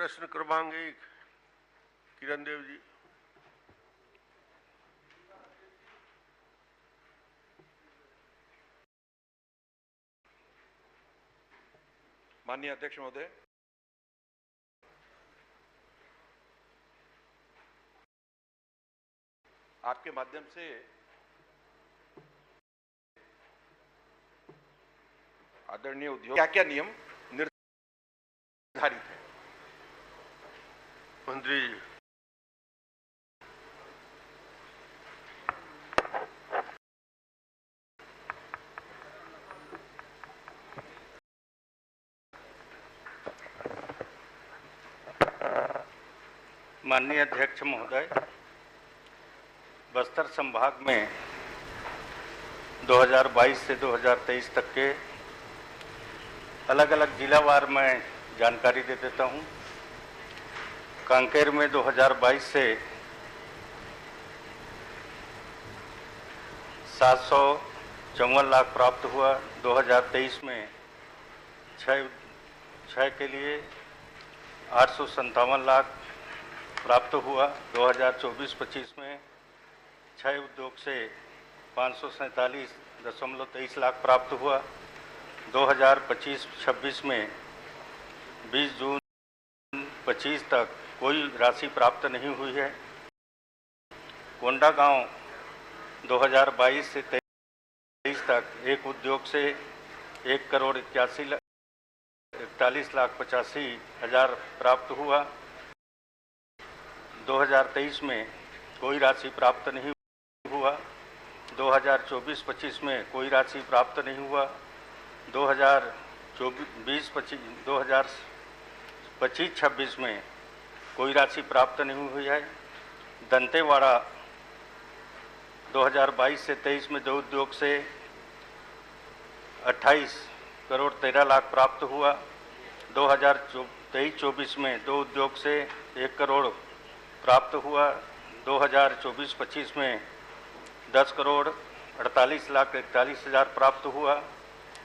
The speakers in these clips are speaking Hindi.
प्रश्न क्रमांक 1 किरण देव जी। माननीय अध्यक्ष महोदय, आपके माध्यम से आदरणीय उद्योग क्या क्या नियम निर्धारित है? मंत्री जी। माननीय अध्यक्ष महोदय, बस्तर संभाग में 2022 से 2023 तक के अलग अलग जिलावार मैं जानकारी दे देता हूं। कांकेर में 2022 से 754 लाख प्राप्त हुआ। 2023 में 6 के लिए 857 लाख प्राप्त हुआ। 2024-25 में 6 उद्योग से 547.23 लाख प्राप्त हुआ। 2025-26 में 20 जून 25 तक कोई राशि प्राप्त नहीं हुई है। कोंडागांव 2022 से 23 तक एक उद्योग से 1,41,85,85 प्राप्त हुआ। 2023 में कोई राशि प्राप्त नहीं हुआ। 2024-25 में कोई राशि प्राप्त नहीं हुआ। 2025-26 में कोई राशि प्राप्त नहीं हुई है। दंतेवाड़ा 2022 से 23 में 2 उद्योग से 28,13 लाख प्राप्त हुआ। 2023-24 में 2 उद्योग से 1 करोड़ प्राप्त हुआ। 2024-25 में 10,48,41,000 प्राप्त हुआ।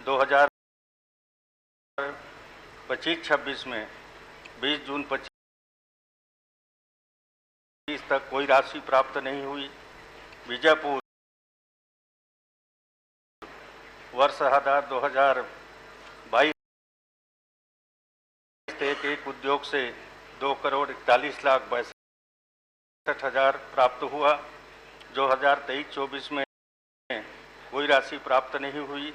2025-26 में 20 जून 25 तक कोई राशि प्राप्त नहीं हुई। बीजापुर वर्ष आधार 2022 से एक उद्योग से 2,41,62,000 प्राप्त हुआ। 2023-24 में कोई राशि प्राप्त नहीं हुई।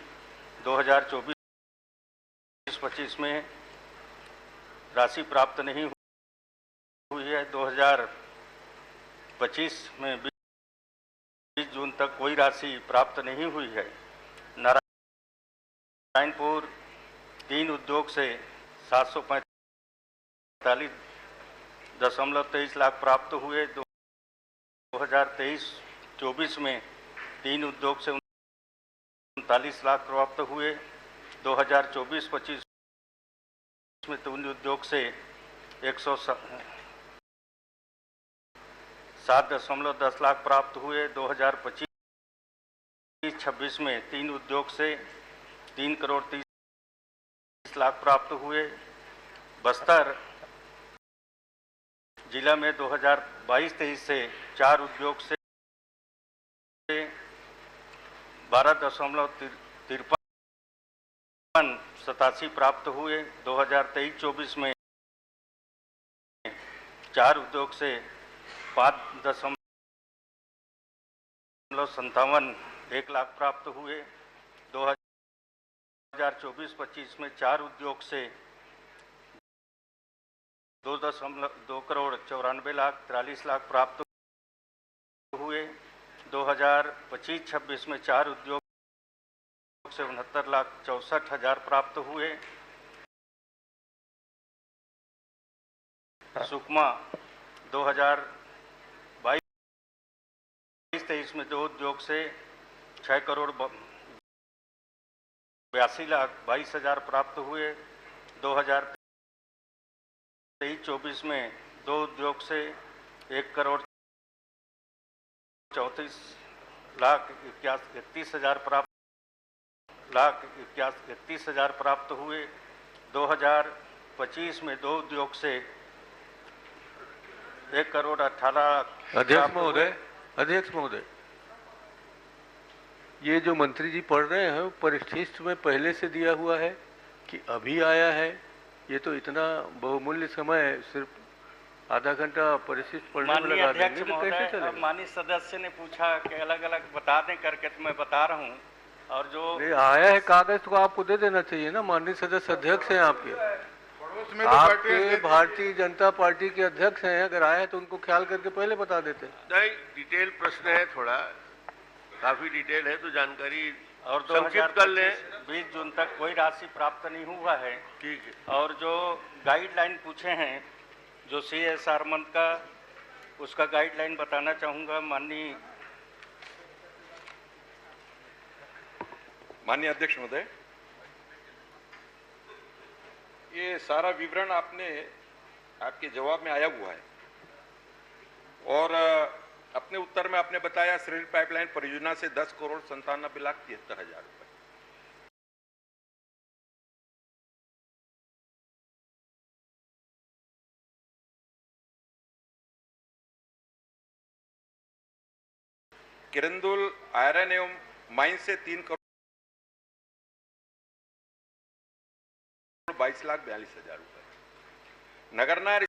2024-25 में राशि प्राप्त नहीं हुई है। 2025 में 20 जून तक कोई राशि प्राप्त नहीं हुई है। नारायणपुर 3 उद्योग से 745.23 लाख प्राप्त हुए। 2023-24 में 3 उद्योग से 39 लाख प्राप्त हुए। 2024-25 में 3 उद्योग से 107.10 लाख प्राप्त हुए। 2025-26 में 3 उद्योग से 3,30 लाख प्राप्त हुए। बस्तर जिला में 2022-23 से 4 उद्योग से 12.5387 प्राप्त हुए। 2023-24 में 4 उद्योग से 5.57 लाख प्राप्त हुए। 2024-25 में 4 उद्योग से 2,94,43 लाख प्राप्त हुए। 2025-26 में 4 उद्योग से 69,64,000 प्राप्त हुए। सुकमा 2022-23 में 2 उद्योग से 6,82,22,000 प्राप्त हुए। 2023-24 में 2 उद्योग से 1,34,31,000 प्राप्त हुए। 2025 में 2 उद्योग से 1,18,00,000 अध्यक्ष महोदय, ये जो मंत्री जी पढ़ रहे हैं वो परिशिष्ट में पहले से दिया हुआ है कि अभी आया है? ये तो इतना बहुमूल्य समय सिर्फ आधा घंटा परिशिष्ट पढ़ने में लगा देंगे तो कैसे चलेगा? माननीय सदस्य ने पूछा कि अलग अलग बता दें करके, तो मैं बता रहा हूँ। और जो आया है कागज तो आपको दे देना चाहिए ना। माननीय सदस्य अध्यक्ष हैं आपके, आपके भारतीय जनता पार्टी के अध्यक्ष हैं। अगर आया है तो उनको ख्याल करके पहले बता देते। नहीं, डिटेल प्रश्न है, थोड़ा काफी डिटेल है, तो जानकारी और संक्षिप्त कर लें। 20 जून तक कोई राशि प्राप्त नहीं हुआ है। ठीक है। और जो गाइडलाइन पूछे हैं जो CSR मंथ का, उसका गाइडलाइन बताना चाहूँगा। माननीय अध्यक्ष महोदय, ये सारा विवरण आपके जवाब में आया हुआ है और अपने उत्तर में आपने बताया श्रेणी पाइपलाइन परियोजना से 10,97,73,73,000 रुपए। किरंदुल आयरन एवं माइन से 3,22,42,000 रुपए। नगरनार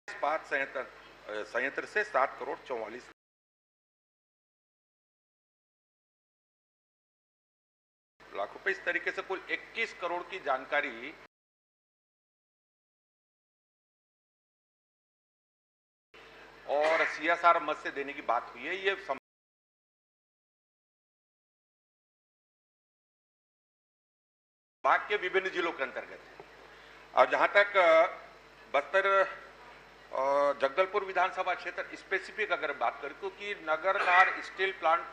इस्पात संयंत्र से 7,44,00,000 रुपए। इस तरीके से कुल 21 करोड़ की जानकारी और CSR मद से देने की बात हुई है। ये भाग के विभिन्न जिलों के अंतर्गत है। और जहां तक बस्तर जगदलपुर विधानसभा क्षेत्र स्पेसिफिक अगर बात करें तो कि नगरनार स्टील प्लांट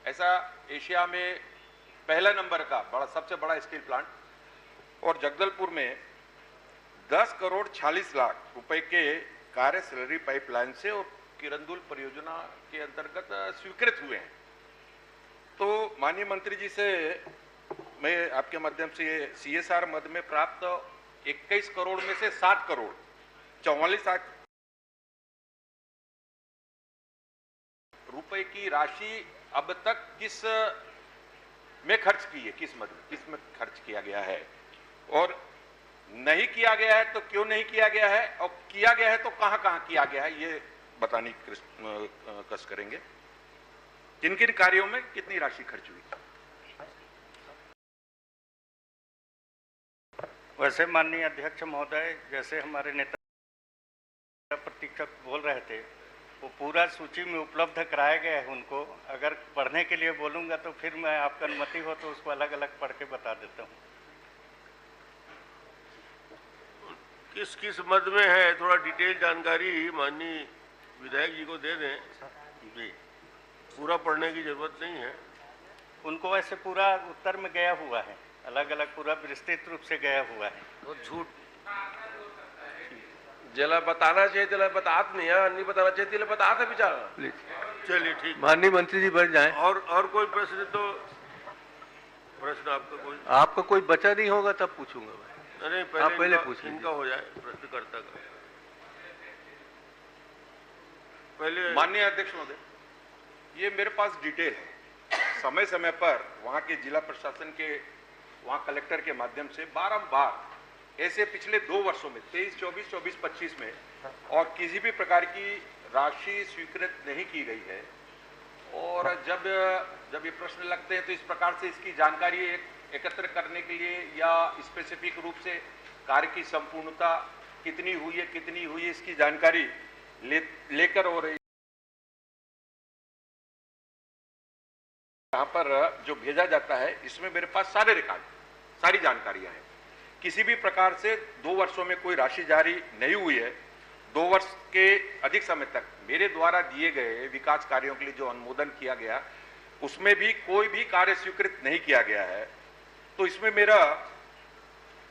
ऐसा एशिया में पहला नंबर का सबसे बड़ा स्टील प्लांट, और जगदलपुर में 10,46,00,000 रुपए के कार्य स्लरी पाइपलाइन से और किरंदुल परियोजना के अंतर्गत स्वीकृत हुए हैं। तो माननीय मंत्री जी से मैं आपके माध्यम से CSR मद में प्राप्त 21 करोड़ में से 7,44,00,000 रुपए की राशि अब तक किस में खर्च की है, किस में खर्च किया गया है, और नहीं किया गया है तो क्यों नहीं किया गया है, और किया गया है तो कहां कहां किया गया है, ये बताने की कस करेंगे। किन किन कार्यों में कितनी राशि खर्च हुई। वैसे माननीय अध्यक्ष महोदय, जैसे हमारे नेता प्रतीक्षक बोल रहे थे, वो पूरा सूची में उपलब्ध कराया गया है उनको। अगर पढ़ने के लिए बोलूँगा तो फिर मैं, आपका अनुमति हो तो उसको अलग अलग पढ़ के बता देता हूँ। किस किस मद में है, थोड़ा डिटेल जानकारी माननीय विधायक जी को दे दें। जी, पूरा पढ़ने की जरूरत नहीं है। उनको वैसे पूरा उत्तर में गया हुआ है, अलग अलग पूरा विस्तृत रूप से गया हुआ है। तो झूठ जिला बताना चाहिए, जिला बतात नहीं बताना चाहिए, जिला बता बेचारा। चलिए ठीक। माननीय मंत्री जी बैठ जाएं। और कोई प्रश्न आपका कोई बचा नहीं होगा तब पूछूंगा मैं। नहीं, पहले पूछ इनका हो जाए प्रश्नकर्ता का। पहले माननीय अध्यक्ष महोदय, ये मेरे पास डिटेल है। समय समय पर वहां के जिला प्रशासन के, वहां कलेक्टर के माध्यम से बारंबार ऐसे पिछले 2 वर्षों में 23-24, 24-25 में और किसी भी प्रकार की राशि स्वीकृत नहीं की गई है। और जब ये प्रश्न लगते हैं तो इस प्रकार से इसकी जानकारी एकत्र करने के लिए या स्पेसिफिक रूप से कार्य की संपूर्णता कितनी हुई है इसकी जानकारी लेकर और यहाँ पर जो भेजा जाता है इसमें मेरे पास सारे रिकॉर्ड, सारी जानकारियां हैं। किसी भी प्रकार से 2 वर्षों में कोई राशि जारी नहीं हुई है। 2 वर्ष के अधिक समय तक मेरे द्वारा दिए गए विकास कार्यों के लिए जो अनुमोदन किया गया उसमें भी कोई भी कार्य स्वीकृत नहीं किया गया है। तो इसमें मेरा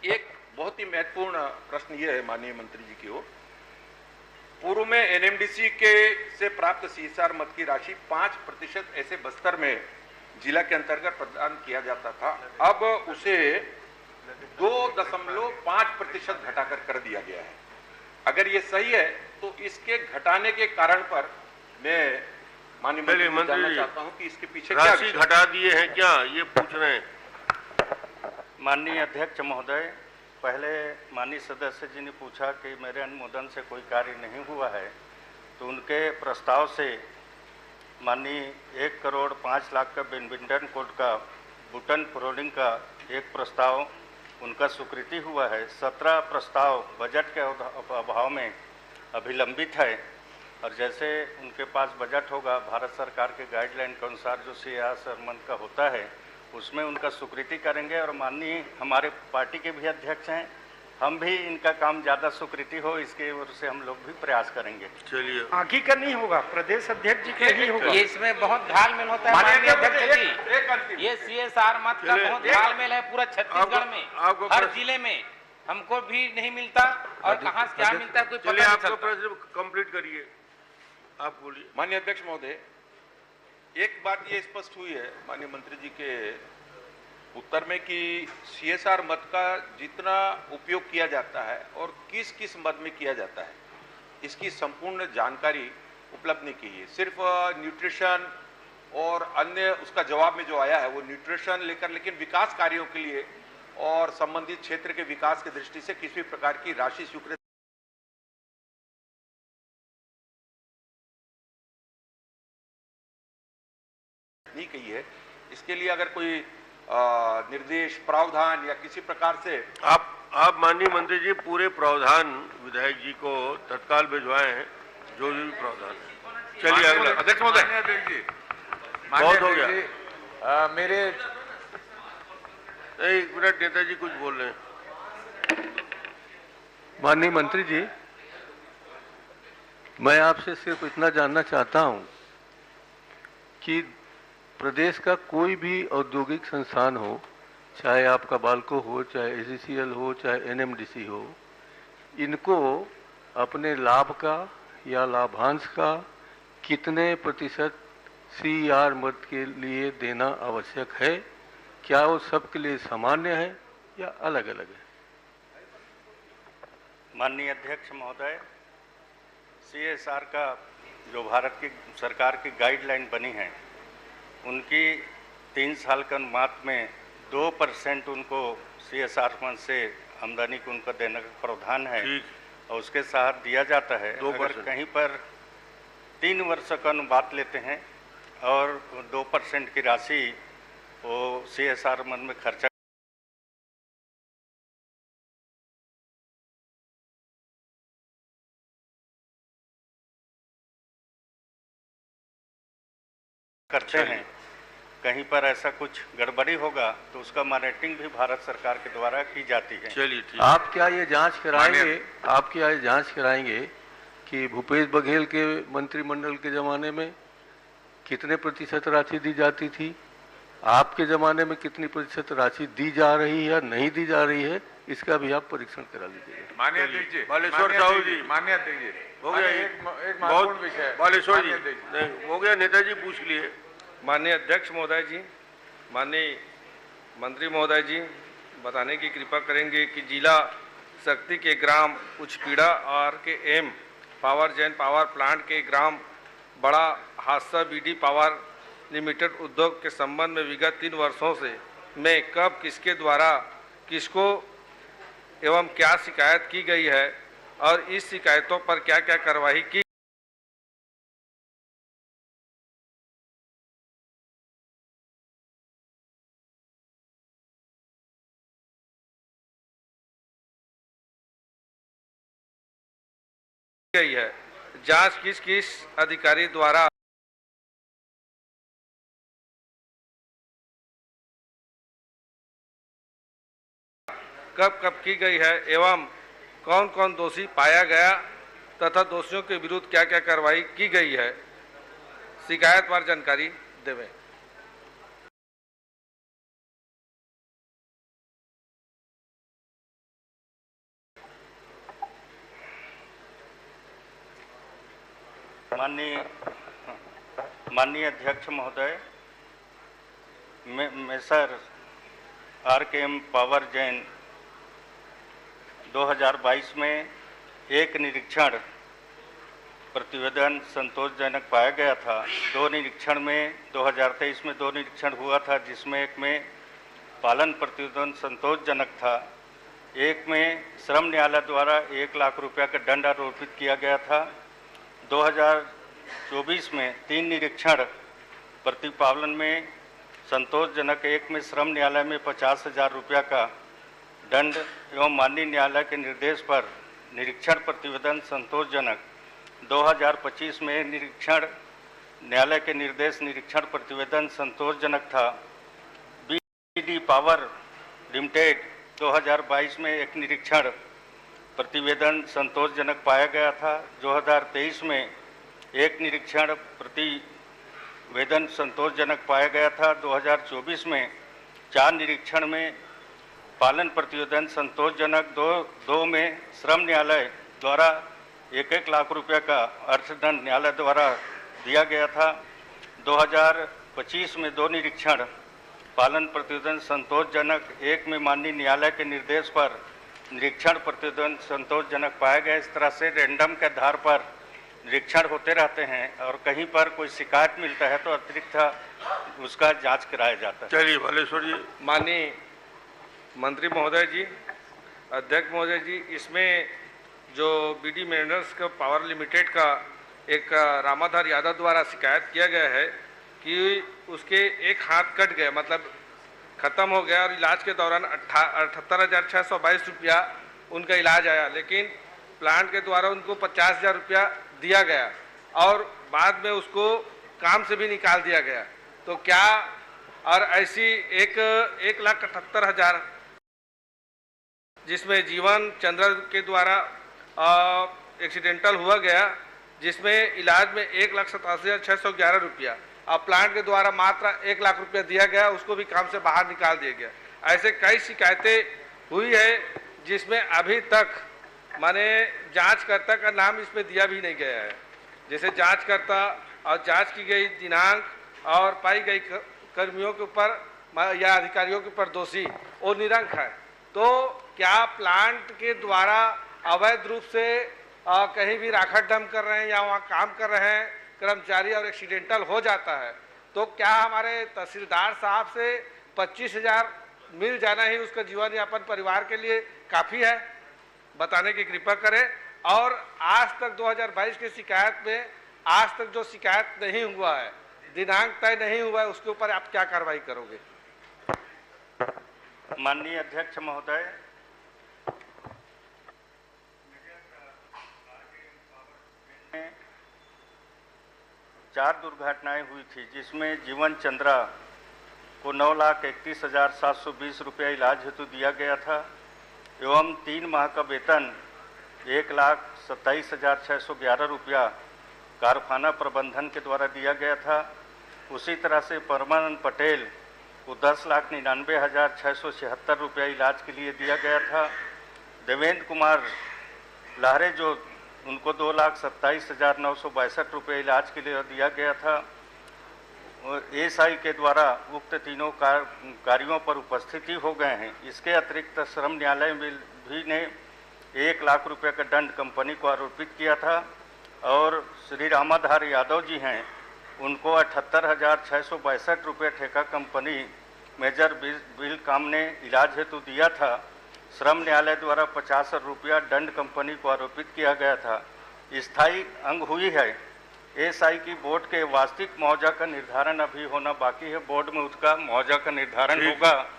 एक बहुत ही महत्वपूर्ण प्रश्न यह है माननीय मंत्री जी की ओर, पूर्व में NMDC के से प्राप्त CSR मद की राशि 5% ऐसे बस्तर में जिला के अंतर्गत प्रदान किया जाता था। अब उसे 2.5% घटाकर कर दिया गया है। अगर ये सही है तो इसके घटाने के कारण पर मैं माननीय मंत्री जी जानना चाहता हूं कि इसके पीछे क्या राशि घटा दिए हैं क्या, ये पूछ रहे हैं। माननीय अध्यक्ष महोदय, पहले माननीय सदस्य जी ने पूछा कि मेरे अनुमोदन से कोई कार्य नहीं हुआ है, तो उनके प्रस्ताव से माननीय 1,05,00,000 का बैडमिंटन कोर्ट का बुटन फ्लोरिंग का एक प्रस्ताव उनका स्वीकृति हुआ है। 17 प्रस्ताव बजट के अभाव में अभी लंबित है, और जैसे उनके पास बजट होगा भारत सरकार के गाइडलाइन के अनुसार जो CSR मंथ का होता है उसमें उनका स्वीकृति करेंगे। और माननीय हमारे पार्टी के भी अध्यक्ष हैं, हम भी इनका काम ज़्यादा स्वीकृति हो इसके ओर से हम लोग भी प्रयास करेंगे। चलिए, आखिर का नहीं होगा, प्रदेश अध्यक्ष जी का ही होगा। ये इसमें बहुत घालमेल होता है माननीय अध्यक्ष जी। ये CSR मत का बहुत घालमेल है पूरा छत्तीसगढ़ में, हर जिले में हमको भी नहीं मिलता और कहाँ से क्या मिलता है कोई पता नहीं चलता। आपका प्रश्न कंप्लीट करिए, आप बोलिए। माननीय अध्यक्ष महोदय, एक बात ये स्पष्ट हुई है माननीय मंत्री जी के उत्तर में कि CSR मद का जितना उपयोग किया जाता है और किस किस मद में किया जाता है, इसकी संपूर्ण जानकारी उपलब्ध नहीं की है। सिर्फ न्यूट्रिशन और अन्य उसका जवाब में जो आया है वो न्यूट्रिशन लेकर, लेकिन विकास कार्यों के लिए और संबंधित क्षेत्र के विकास की दृष्टि से किसी प्रकार की राशि स्वीकृत नहीं की है। इसके लिए अगर कोई निर्देश, प्रावधान या किसी प्रकार से आप माननीय मंत्री जी पूरे प्रावधान विधायक जी को तत्काल भिजवाए हैं, जो भी प्रावधान है। चलिए अगला। अध्यक्ष महोदय, बहुत हो गया। मेरे एक मिनट, नेताजी कुछ बोल रहे हैं। माननीय मंत्री जी, मैं आपसे सिर्फ इतना जानना चाहता हूं कि प्रदेश का कोई भी औद्योगिक संस्थान हो, चाहे आपका बाल्को हो, चाहे ACCL हो, चाहे NMDC हो, इनको अपने लाभ का या लाभांश का कितने प्रतिशत CSR मद के लिए देना आवश्यक है? क्या वो सबके लिए सामान्य है या अलग अलग है? माननीय अध्यक्ष महोदय, CSR का जो भारत की सरकार की गाइडलाइन बनी है उनकी 3 साल के अनुपात में 2% उनको CSR फंड से आमदनी को उनको देने का प्रावधान है और उसके साथ दिया जाता है। अगर कहीं पर 3 वर्ष का अनुपात लेते हैं और 2% की राशि वो CSR मद में खर्चा करते हैं, कहीं पर ऐसा कुछ गड़बड़ी होगा तो उसका मॉनिटरिंग भी भारत सरकार के द्वारा की जाती है। चलिए ठीक। आप क्या ये जांच कराएंगे कि भूपेश बघेल के मंत्रिमंडल के ज़माने में कितने प्रतिशत राशि दी जाती थी, आपके ज़माने में कितनी प्रतिशत राशि दी जा रही है, नहीं दी जा रही है, इसका भी आप परीक्षण करा लीजिएगा। माननीय अध्यक्ष जी, बालेश्वर साहू जी, माननीय अध्यक्ष जी, हो गया। एक महत्वपूर्ण विषय। बालेश्वर जी, हो गया। नेताजी पूछ लिए। माननीय अध्यक्ष महोदय जी, माननीय मंत्री महोदय जी, बताने की कृपा करेंगे कि जिला शक्ति के ग्राम उचपीड़ा और के M power Jain power plant के ग्राम बड़ा हादसा BD पावर लिमिटेड उद्योग के संबंध में विगत 3 वर्षों से मैं कब किसके द्वारा किसको एवं क्या शिकायत की गई है और इस शिकायतों पर क्या क्या कार्रवाई की गई है, जांच किस किस अधिकारी द्वारा कब कब की गई है एवं कौन कौन दोषी पाया गया तथा दोषियों के विरुद्ध क्या क्या कार्रवाई की गई है, शिकायतवार जानकारी देवें। माननीय अध्यक्ष महोदय, मैं सर RKM पावर जैन 2022 में एक निरीक्षण प्रतिवेदन संतोषजनक पाया गया था। 2 निरीक्षण में 2023 में 2 निरीक्षण हुआ था, जिसमें एक में पालन प्रतिवेदन संतोषजनक था, एक में श्रम न्यायालय द्वारा 1 लाख रुपया का दंड आरोपित किया गया था। 2024 में 3 निरीक्षण प्रतिपालन में संतोषजनक, एक में श्रम न्यायालय में 50,000 रुपया का दंड एवं माननीय न्यायालय के निर्देश पर निरीक्षण प्रतिवेदन संतोषजनक। 2025 में निरीक्षण न्यायालय के निर्देश निरीक्षण प्रतिवेदन संतोषजनक था। बीडी पावर लिमिटेड 2022 में एक निरीक्षण प्रतिवेदन संतोषजनक पाया गया था। 2023 में एक निरीक्षण प्रतिवेदन संतोषजनक पाया गया था। 2024 में 4 निरीक्षण में पालन प्रतिवेदन संतोषजनक, दो में श्रम न्यायालय द्वारा 1-1 लाख रुपया का अर्थदंड न्यायालय द्वारा दिया गया था। 2025 में 2 निरीक्षण पालन प्रतिवेदन संतोषजनक, एक में माननीय न्यायालय के निर्देश पर निरीक्षण प्रतिवेदन संतोषजनक पाया गया। इस तरह से रैंडम के आधार पर निरीक्षण होते रहते हैं और कहीं पर कोई शिकायत मिलता है तो अतिरिक्त उसका जांच कराया जाता है। चलिए बालेश्वर जी। माननीय मंत्री महोदय जी, अध्यक्ष महोदय जी, इसमें जो बीडी मिनरल्स का पावर लिमिटेड का एक रामाधार यादव द्वारा शिकायत किया गया है कि उसके एक हाथ कट गया, मतलब ख़त्म हो गया और इलाज के दौरान 78,622 रुपया उनका इलाज आया, लेकिन प्लांट के द्वारा उनको 50,000 रुपया दिया गया और बाद में उसको काम से भी निकाल दिया गया। तो क्या और ऐसी 1,78,000 जिसमें जीवन चंद्र के द्वारा एक्सीडेंटल हुआ गया, जिसमें इलाज में 1,87,611 रुपया और प्लांट के द्वारा मात्र 1 लाख रुपया दिया गया, उसको भी काम से बाहर निकाल दिया गया। ऐसे कई शिकायतें हुई है जिसमें अभी तक माने जांचकर्ता का नाम इसमें दिया भी नहीं गया है। जैसे जांचकर्ता और जांच की गई दिनांक और पाई गई कर्मियों के ऊपर या अधिकारियों के ऊपर दोषी वो निरंक है। तो क्या प्लांट के द्वारा अवैध रूप से कहीं भी राखत डंप कर रहे हैं या वहाँ काम कर रहे हैं कर्मचारी और एक्सीडेंटल हो जाता है, तो क्या हमारे तहसीलदार साहब से 25,000 मिल जाना ही उसका जीवन यापन परिवार के लिए काफ़ी है? बताने की कृपा करें। और आज तक 2022 की शिकायत में आज तक जो शिकायत नहीं हुआ है, दिनांक तय नहीं हुआ है, उसके ऊपर आप क्या कार्रवाई करोगे? माननीय अध्यक्ष महोदय, चार दुर्घटनाएं हुई थी, जिसमें जीवन चंद्रा को 9,31,720 रुपया इलाज हेतु दिया गया था एवं 3 माह का वेतन 1,27,611 रुपया कारखाना प्रबंधन के द्वारा दिया गया था। उसी तरह से परमानंद पटेल को 10,99,676 रुपया इलाज के लिए दिया गया था। देवेंद्र कुमार लाहरे जो उनको 2,27,962 रुपये इलाज के लिए दिया गया था। एएसआई के द्वारा उक्त तीनों कार्यों पर उपस्थिति हो गए हैं। इसके अतिरिक्त श्रम न्यायालय में भी ने 1 लाख रुपये का दंड कंपनी को आरोपित किया था और श्री रामाधार यादव जी हैं, उनको 78,662 रुपये ठेका कंपनी मेजर बिल काम ने इलाज हेतु दिया था। श्रम न्यायालय द्वारा 50 रुपया दंड कंपनी को आरोपित किया गया था। स्थायी अंग हुई है। एएसआई की बोर्ड के वास्तविक मुआवजा का निर्धारण अभी होना बाकी है। बोर्ड में उसका मुआवजा का निर्धारण होगा।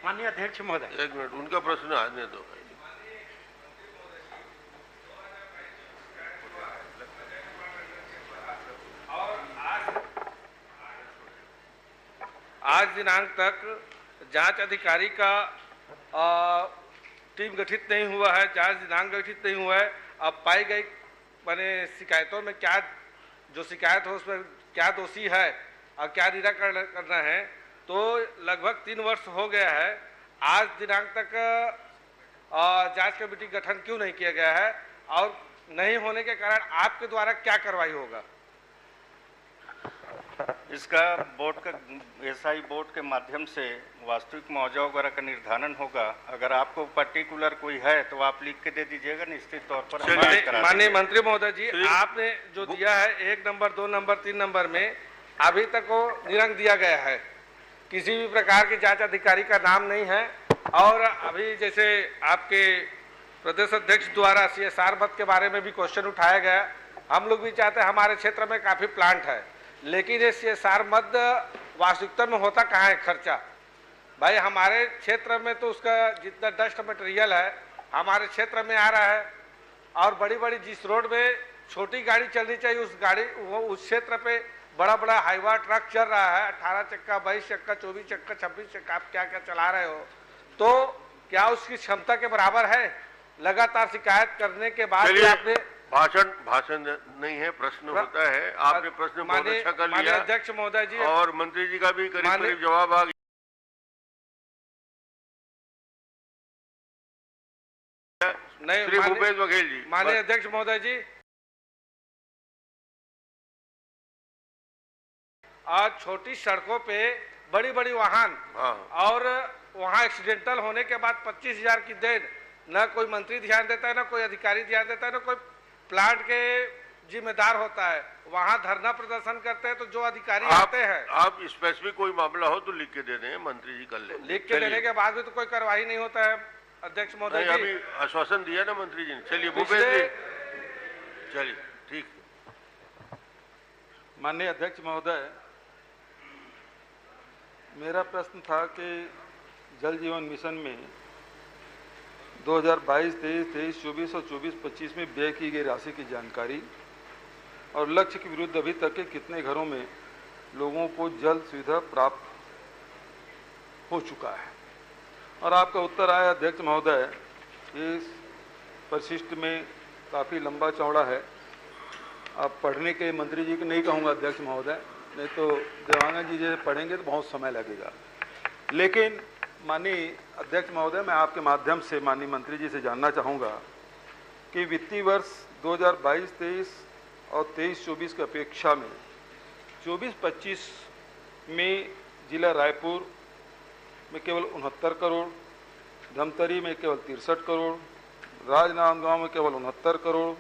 माननीय अध्यक्ष महोदय, 1 मिनट, उनका प्रश्न आने दो। आज दिनांक तक जांच अधिकारी का टीम गठित नहीं हुआ है, जांच दिनांक गठित नहीं हुआ है। अब पाई गई माने शिकायतों में क्या जो शिकायत हो उसमें क्या दोषी है और क्या निराकरण करना है, तो लगभग 3 वर्ष हो गया है। आज दिनांक तक जांच कमेटी गठन क्यों नहीं किया गया है और नहीं होने के कारण आपके द्वारा क्या कार्रवाई होगा? इसका बोर्ड का एसआई बोर्ड के माध्यम से वास्तविक मुआवजा वगैरह का निर्धारण होगा। अगर आपको पर्टिकुलर कोई है तो आप लिख के दे दीजिएगा, निश्चित तौर पर। माननीय मंत्री महोदय जी, आपने जो दिया है 1 नंबर 2 नंबर 3 नंबर में अभी तक वो निरंक दिया गया है, किसी भी प्रकार के जांच अधिकारी का नाम नहीं है। और अभी जैसे आपके प्रदेश अध्यक्ष द्वारा CSR मद के बारे में भी क्वेश्चन उठाया गया, हम लोग भी चाहते हैं, हमारे क्षेत्र में काफी प्लांट है, लेकिन ये CSR मद वास्तविकता में होता कहाँ है खर्चा? भाई हमारे क्षेत्र में तो उसका जितना डस्ट मटेरियल है हमारे क्षेत्र में आ रहा है, और बड़ी बड़ी जिस रोड में छोटी गाड़ी चलनी चाहिए उस क्षेत्र पे बड़ा बड़ा हाईवा ट्रक चल रहा है, 18 चक्का 22 चक्का 24 चक्का 26 चक्का, आप क्या क्या चला रहे हो, तो क्या उसकी क्षमता के बराबर है? लगातार शिकायत करने के बाद आपने भाषण नहीं है, प्रश्न होता है। आपने प्रश्न बहुत अच्छा कर लिया अध्यक्ष महोदय जी, और मंत्री जी का भी करीब जवाब आ गया। नहीं, श्री भूपेश बघेल जी। माननीय अध्यक्ष महोदय जी, आज छोटी सड़कों पे बड़ी बड़ी वाहन और वहां एक्सीडेंटल होने के बाद 25,000 की देन, न कोई मंत्री ध्यान देता है, न कोई अधिकारी ध्यान देता है, न कोई प्लांट के जिम्मेदार होता है। वहां धरना प्रदर्शन करते हैं तो जो अधिकारी आते हैं, आप स्पेसिफिक कोई मामला हो तो लिख के दे दें, मंत्री जी कर ले। लिख के देने के बाद भी तो कोई कार्रवाई नहीं होता है अध्यक्ष महोदय जी। अभी आश्वासन दिया ना मंत्री जी ने। चलिए भूपेश जी, चलिए ठीक। माननीय अध्यक्ष महोदय, मेरा प्रश्न था कि जल जीवन मिशन में 2022, 23, 24 और 24-25 में व्यय की गई राशि की जानकारी और लक्ष्य के विरुद्ध अभी तक के कितने घरों में लोगों को जल सुविधा प्राप्त हो चुका है। और आपका उत्तर आया अध्यक्ष महोदय, इस परिशिष्ट में काफ़ी लंबा चौड़ा है। आप पढ़ने के मंत्री जी को नहीं कहूँगा अध्यक्ष महोदय, नहीं तो देवानंद जी जैसे पढ़ेंगे तो बहुत समय लगेगा। लेकिन माननीय अध्यक्ष महोदय, मैं आपके माध्यम से माननीय मंत्री जी से जानना चाहूँगा कि वित्तीय वर्ष 2022-23 और 23-24 की अपेक्षा में 24-25 में जिला रायपुर में केवल 69 करोड़, धमतरी में केवल 63 करोड़, राजनांदगांव में केवल 69 करोड़,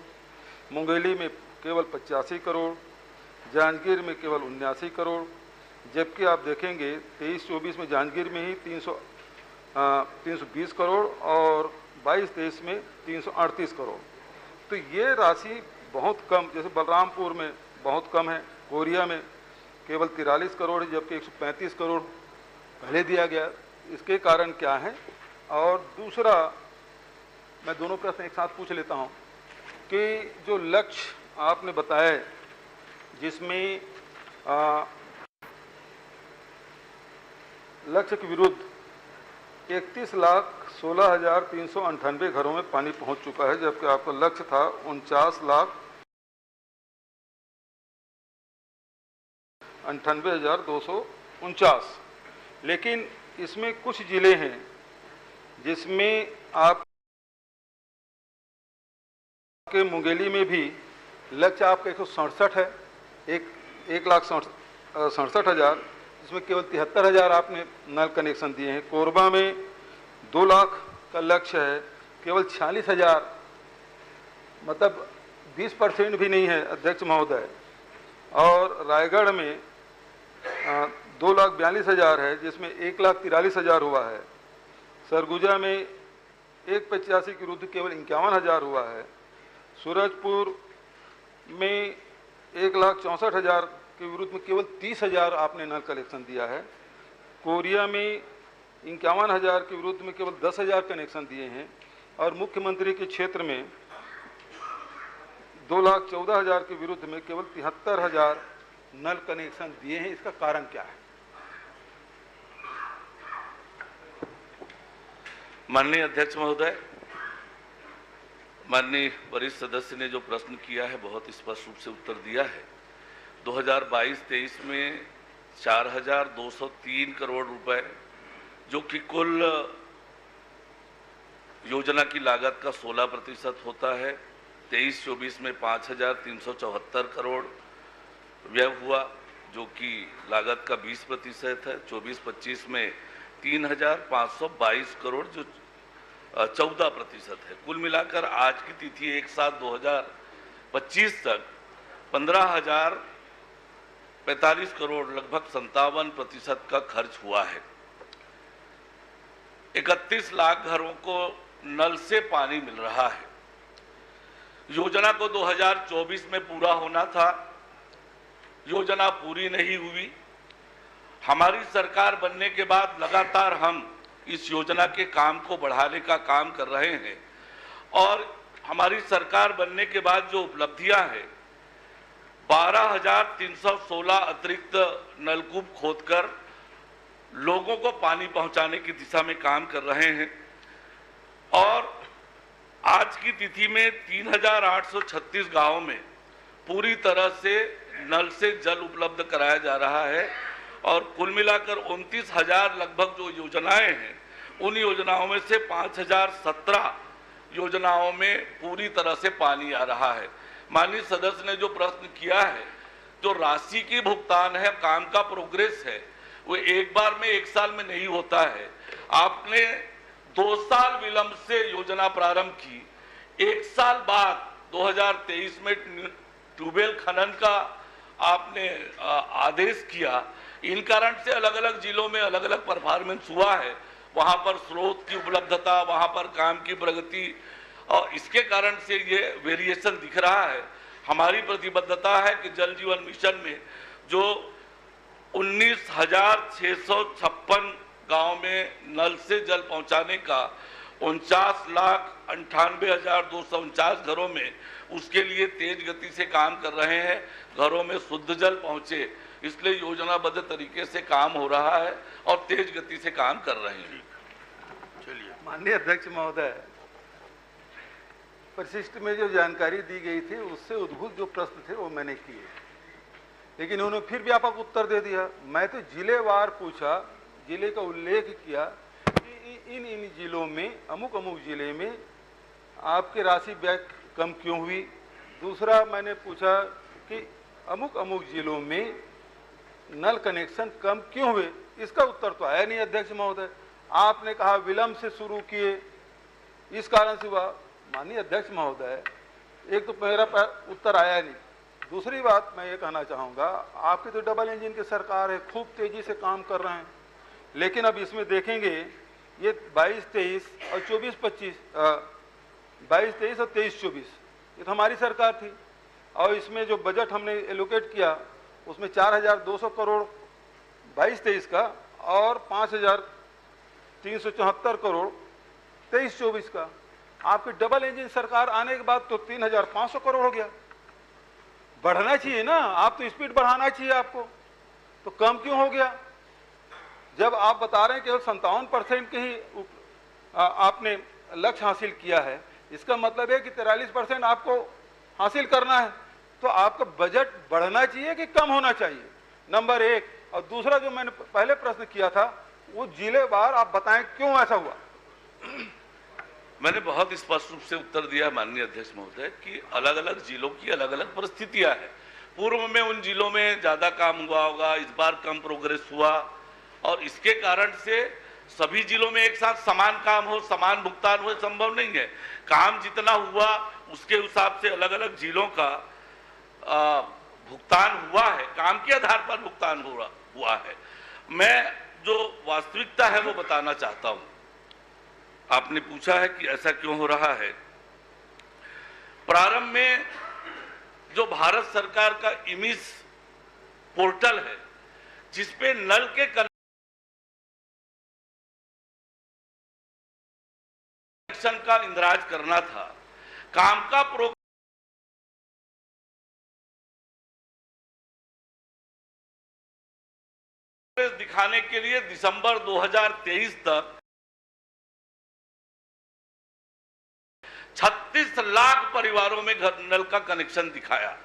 मुंगेली में केवल 85 करोड़, जांजगीर में केवल 79 करोड़, जबकि आप देखेंगे 23-24 में जांजगीर में ही 320 करोड़ और 22-23 में 338 करोड़। तो ये राशि बहुत कम, जैसे बलरामपुर में बहुत कम है, कोरिया में केवल 43 करोड़ है, जबकि 135 करोड़ पहले दिया गया। इसके कारण क्या है? और दूसरा, मैं दोनों प्रश्न एक साथ पूछ लेता हूँ कि जो लक्ष्य आपने बताया जिसमें लक्ष्य के विरुद्ध 31,16,398 घरों में पानी पहुंच चुका है, जबकि आपका लक्ष्य था 49,98,249। लेकिन इसमें कुछ जिले हैं जिसमें आप के मुंगेली में भी लक्ष्य आपका 167 है, 1,67,000, जिसमें केवल 73,000 आपने नल कनेक्शन दिए हैं। कोरबा में 2 लाख का लक्ष्य है, केवल 46,000, मतलब 20% भी नहीं है अध्यक्ष महोदय। और रायगढ़ में 2,42,000 है, जिसमें 1,43,000 हुआ है। सरगुजा में 185 के विरुद्ध केवल 51,000 हुआ है। सूरजपुर में 1,64,000 के विरुद्ध में केवल 30,000 आपने नल कनेक्शन दिया है। कोरिया में 51,000 के विरुद्ध में केवल 10,000 कनेक्शन दिए हैं। और मुख्यमंत्री के क्षेत्र में 2,14,000 के विरुद्ध में केवल 73,000 नल कनेक्शन दिए हैं। इसका कारण क्या है? माननीय अध्यक्ष महोदय, माननीय वरिष्ठ सदस्य ने जो प्रश्न किया है बहुत स्पष्ट रूप से उत्तर दिया है। 2022-23 में 4,203 करोड़ रुपए, जो कि कुल योजना की लागत का 16% होता है। 23-24 में 5,374 करोड़ व्यय हुआ, जो कि लागत का 20% है। 24-25 में 3,522 करोड़ जो 14% है। कुल मिलाकर आज की तिथि 1/7/2025 तक 15,045 करोड़ लगभग 57% का खर्च हुआ है। 31 लाख घरों को नल से पानी मिल रहा है। योजना को 2024 में पूरा होना था, योजना पूरी नहीं हुई। हमारी सरकार बनने के बाद लगातार हम इस योजना के काम को बढ़ाने का काम कर रहे हैं और हमारी सरकार बनने के बाद जो उपलब्धियां हैं, 12,316 अतिरिक्त नलकूप खोदकर लोगों को पानी पहुंचाने की दिशा में काम कर रहे हैं और आज की तिथि में 3,836 गांवों में पूरी तरह से नल से जल उपलब्ध कराया जा रहा है और कुल मिलाकर 29,000 लगभग जो योजनाएं हैं, उन योजनाओं में से 5,017 योजनाओं में पूरी तरह से पानी आ रहा है। माननीय सदस्य ने जो प्रश्न किया है, जो राशि की भुगतान है, काम का प्रोग्रेस है, वो एक बार में एक साल में नहीं होता है। आपने 2 साल विलंब से योजना प्रारंभ की, 1 साल बाद 2023 में ट्यूबवेल खनन का आपने आदेश किया। इन कारण से अलग अलग जिलों में अलग अलग परफॉर्मेंस हुआ है। वहां पर स्रोत की उपलब्धता, वहां पर काम की प्रगति और इसके कारण से ये वेरिएशन दिख रहा है। हमारी प्रतिबद्धता है कि जल जीवन मिशन में जो 19,656 गांव में नल से जल पहुंचाने का 49,98,249 घरों में उसके लिए तेज गति से काम कर रहे हैं। घरों में शुद्ध जल पहुंचे, इसलिए योजनाबद्ध तरीके से काम हो रहा है और तेज गति से काम कर रहे हैं। चलिए, माननीय अध्यक्ष महोदय, परिशिष्ट में जो जानकारी दी गई थी उससे उद्भूत जो प्रश्न थे वो मैंने किए, लेकिन उन्होंने फिर व्यापक उत्तर दे दिया। मैं तो जिलेवार पूछा, जिले का उल्लेख किया कि इन जिलों में अमुक अमुक जिले में आपकी राशि व्यय कम क्यों हुई। दूसरा मैंने पूछा कि अमुक अमुक जिलों में नल कनेक्शन कम क्यों हुए। इसका उत्तर तो आया नहीं अध्यक्ष महोदय। आपने कहा विलंब से शुरू किए, इस कारण से हुआ। माननीय अध्यक्ष महोदय, एक तो मेरा उत्तर आया नहीं। दूसरी बात मैं ये कहना चाहूँगा, आपकी तो डबल इंजन की सरकार है, खूब तेजी से काम कर रहे हैं, लेकिन अब इसमें देखेंगे ये 22-23 और 24-25, 22-23 और 23-24 ये तो हमारी सरकार थी और इसमें जो बजट हमने एलोकेट किया उसमें 4,200 करोड़ 22-23 का और 5,374 करोड़ 23-24 का। आपकी डबल इंजन सरकार आने के बाद तो 3,500 करोड़ हो गया। बढ़ना चाहिए ना, आप तो स्पीड बढ़ाना चाहिए आपको, तो कम क्यों हो गया? जब आप बता रहे हैं केवल 57% के ही आपने लक्ष्य हासिल किया है, इसका मतलब है कि 43% आपको हासिल करना है, तो आपका बजट बढ़ना चाहिए कि कम होना चाहिए, नंबर 1। और दूसरा जो मैंने पहले प्रश्न किया था वो जिलेवार आप बताएं क्यों ऐसा हुआ। मैंने बहुत स्पष्ट रूप से उत्तर दिया माननीय अध्यक्ष महोदय कि अलग अलग जिलों की अलग अलग परिस्थितियां हैं। पूर्व में उन जिलों में ज्यादा काम हुआ होगा, इस बार कम प्रोग्रेस हुआ और इसके कारण से सभी जिलों में एक साथ समान काम हो, समान भुगतान हो, संभव नहीं है। काम जितना हुआ उसके हिसाब से अलग अलग जिलों का भुगतान हुआ है, काम के आधार पर भुगतान हुआ है। मैं जो वास्तविकता है वो बताना चाहता हूं। आपने पूछा है कि ऐसा क्यों हो रहा है। प्रारंभ में जो भारत सरकार का इमिस पोर्टल है जिसपे नल के कनेक्शन का इंदराज करना था, काम का प्रोग्रेस दिखाने के लिए दिसंबर 2023 तक 36 लाख परिवारों में नल का कनेक्शन दिखाया।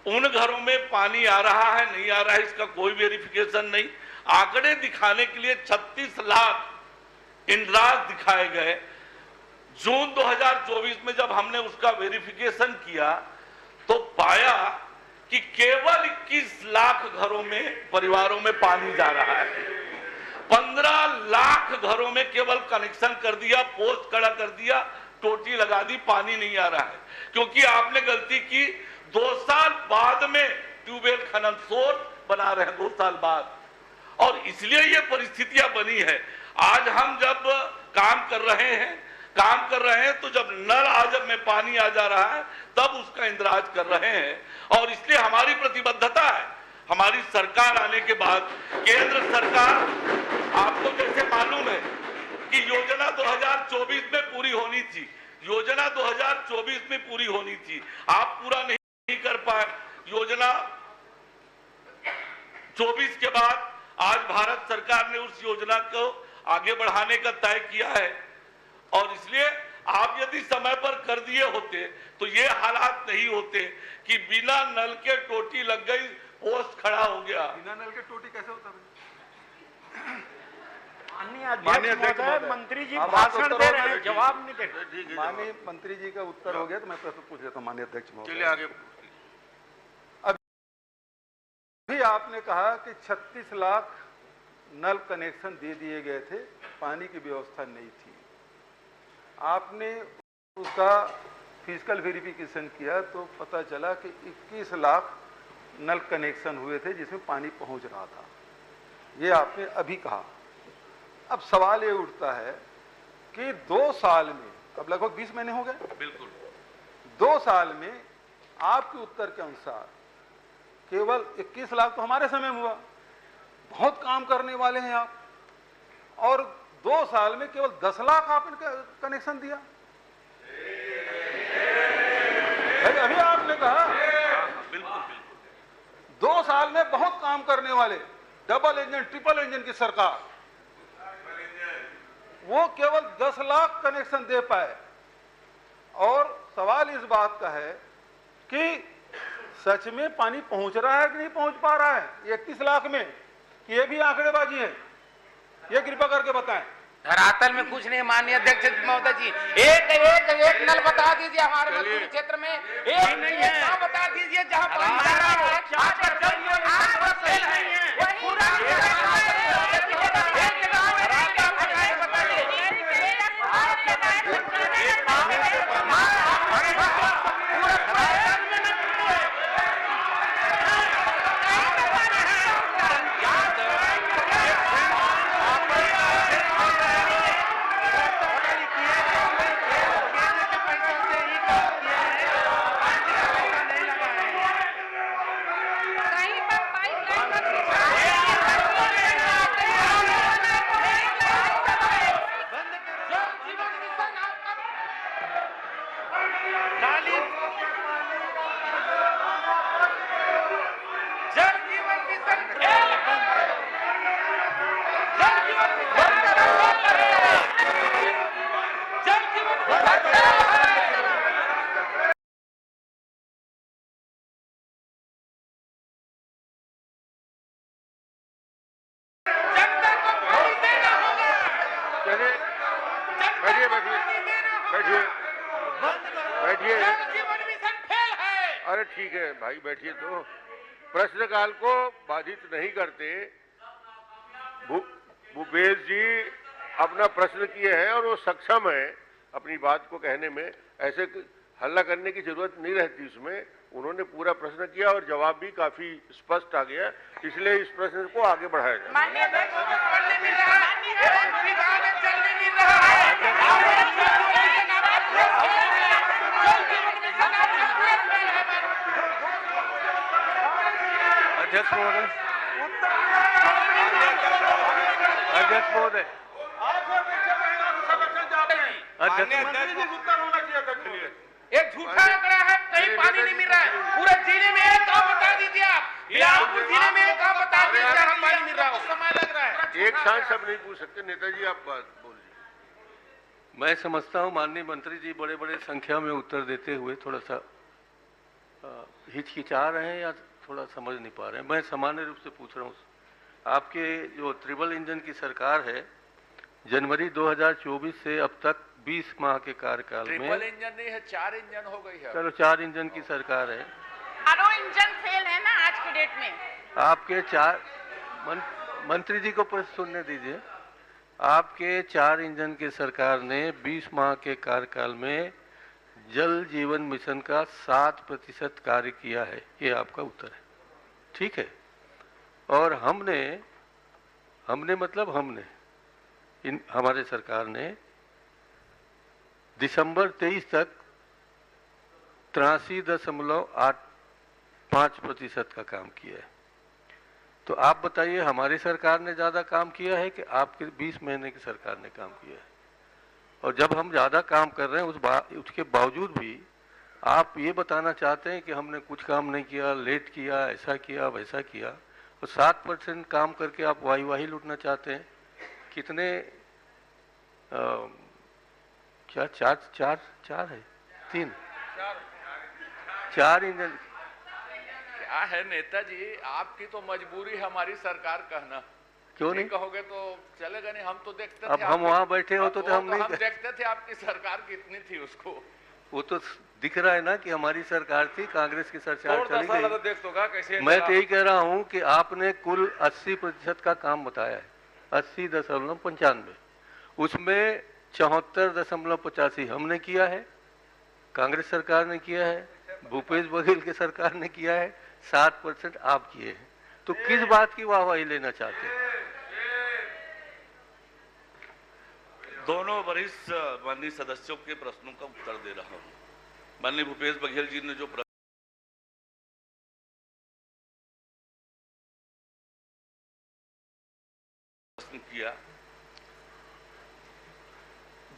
उन घरों में पानी आ रहा है नहीं आ रहा है इसका कोई वेरिफिकेशन नहीं। आंकड़े दिखाने के लिए 36 लाख इंदराज दिखाए गए। जून 2024 में जब हमने उसका वेरिफिकेशन किया तो पाया कि केवल 21 लाख घरों में, परिवारों में पानी जा रहा है। 15 लाख घरों में केवल कनेक्शन कर दिया, पोस्ट खड़ा कर दिया, टोटी लगा दी, पानी नहीं आ रहा है। क्योंकि आपने गलती की, 2 साल बाद में ट्यूबवेल खनन सोर्स बना रहे हैं, 2 साल बाद, और इसलिए ये परिस्थितियां बनी है। आज हम जब काम कर रहे हैं तो जब नल आजब में पानी आ जा रहा है तब उसका इंतजार कर रहे हैं। और इसलिए हमारी प्रतिबद्धता है, हमारी सरकार आने के बाद केंद्र सरकार, आपको जैसे मालूम है कि योजना 2024 में पूरी होनी थी, योजना 2024 में पूरी होनी थी, आप पूरा नहीं कर पाए। योजना 24 के बाद आज भारत सरकार ने उस योजना को आगे बढ़ाने का तय किया है, और इसलिए आप यदि समय पर कर दिए होते तो ये हालात नहीं होते कि बिना नल के टोटी लग गई, पोस्ट खड़ा हो गया। बिना नल के टोटी कैसे होता है? माननीय अध्यक्ष महोदय, मंत्री जी भाषण दे रहे हैं, जवाब नहीं दे रहे। माननीय मंत्री जी का उत्तर हो गया तो मैं प्रश्न पूछ लेता हूँ। माननीय अध्यक्ष महोदय, चलिए आगे। अभी आपने कहा कि 36 लाख नल कनेक्शन दे दिए गए थे, पानी की व्यवस्था नहीं थी। आपने उसका फिजिकल वेरिफिकेशन किया तो पता चला कि 21 लाख नल कनेक्शन हुए थे जिसमें पानी पहुंच रहा था। ये आपने अभी कहा। अब सवाल ये उठता है कि 2 साल में, अब लगभग 20 महीने हो गए, बिल्कुल 2 साल में आपके उत्तर के अनुसार केवल 21 लाख तो हमारे समय में हुआ। बहुत काम करने वाले हैं आप, और 2 साल में केवल 10 लाख आपने कनेक्शन दिया। अभी आपने कहा बिल्कुल 2 साल में बहुत काम करने वाले, डबल इंजन ट्रिपल इंजन की सरकार, वो केवल 10 लाख कनेक्शन दे पाए। और सवाल इस बात का है कि सच में पानी पहुंच रहा है कि नहीं पहुंच पा रहा है 31 लाख में? ये भी आंकड़ेबाजी है, ये कृपा करके बताएं। धरातल में कुछ नहीं। माननीय अध्यक्ष महोदय जी, एक नल बता दीजिए हमारे मजदूरी क्षेत्र में, एक नहीं है, बता दीजिए जहाँ अरे ठीक है भाई, बैठिए। तो प्रश्नकाल को बाधित नहीं करते। भूपेश जी अपना प्रश्न किए हैं और वो सक्षम है अपनी बात को कहने में, ऐसे हल्ला करने की जरूरत नहीं रहती उसमें। उन्होंने पूरा प्रश्न किया और जवाब भी काफी स्पष्ट आ गया, इसलिए इस प्रश्न को आगे बढ़ाया जाए। अध्यक्ष महोदय, अध्यक्ष महोदय, एक झूठा आंकड़ा है, कहीं पानी नहीं मिल रहा है। पूरे जिले में एक गांव बता दीजिए आप, बिलासपुर जिले में एक गांव बता दीजिए जहां पानी मिल रहा हो। समय लग रहा है, एक साथ सब नहीं पूछ सकते। नेताजी आप बात बोलिए। मैं समझता हूं माननीय मंत्री जी बड़े बड़े संख्या में उत्तर देते हुए थोड़ा सा हिचकिचा रहे हैं या थोड़ा समझ नहीं पा रहे हैं। मैं सामान्य रूप से पूछ रहा हूँ, आपके जो ट्रिपल इंजन की सरकार है, जनवरी 2024 से अब तक 20 माह के कार्यकाल में, ट्रिपल इंजन नहीं है, 4 इंजन हो गई है। चलो 4 इंजन की सरकार है, चारों इंजन फेल है ना आज की डेट में। आपके चार मंत्री जी को प्रश्न सुनने दीजिए। आपके 4 इंजन की सरकार ने 20 माह के कार्यकाल में जल जीवन मिशन का 7% कार्य किया है, ये आपका उत्तर है, ठीक है। और हमने हमारे सरकार ने दिसंबर 23 तक 83.85% का काम किया है। तो आप बताइए हमारी सरकार ने ज़्यादा काम किया है कि आपके 20 महीने की सरकार ने काम किया है? और जब हम ज़्यादा काम कर रहे हैं उसके बावजूद भी आप ये बताना चाहते हैं कि हमने कुछ काम नहीं किया, लेट किया, ऐसा किया, वैसा किया, और 7% काम करके आप वाही लूटना चाहते हैं। कितने क्या चार है 4 इंजन क्या है नेताजी, आपकी तो मजबूरी है हमारी सरकार कहना। क्यों नहीं कहोगे तो चलेगा नहीं। हम तो देखते अब थे हम वहाँ बैठे हो तो हम नहीं हम देखते थे आपकी सरकार कितनी थी उसको। वो तो दिख रहा है ना कि हमारी सरकार थी, कांग्रेस की सरकार चली गई। देख तो कैसे मैं तो यही कह रहा हूँ कि आपने कुल 80% का काम बताया है, 80.95, उसमें 74.85 हमने किया है, कांग्रेस सरकार ने किया है, भूपेश बघेल की सरकार ने किया है, 7% आप किए हैं। तो किस बात की वाहवाही लेना चाहते हैं? दोनों वरिष्ठ माननीय सदस्यों के प्रश्नों का उत्तर दे रहा हूं। माननीय भूपेश बघेल जी ने जो प्रश्न किया,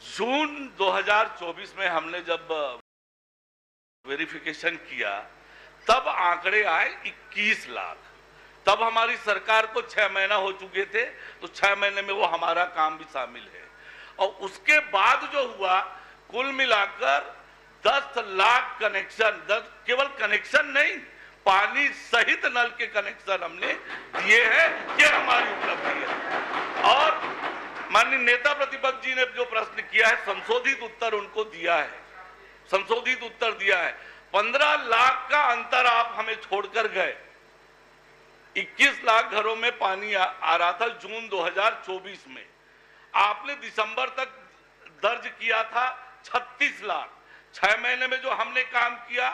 जून 2024 में हमने जब वेरिफिकेशन किया तब आंकड़े आए 21 लाख। तब हमारी सरकार को 6 महीना हो चुके थे, तो 6 महीने में वो हमारा काम भी शामिल है। और उसके बाद जो हुआ कुल मिलाकर 10 लाख कनेक्शन, केवल कनेक्शन नहीं, पानी सहित नल के कनेक्शन हमने दिए हैं। ये हमारी उपलब्धि है। और माननीय नेता प्रतिपक्ष जी ने जो प्रश्न किया है, संशोधित उत्तर उनको दिया है, संशोधित उत्तर दिया है। 15 लाख का अंतर आप हमें छोड़कर गए। 21 लाख घरों में पानी आ रहा था जून 2024 में। आपने दिसंबर तक दर्ज किया था 36 लाख। 6 महीने में जो हमने काम किया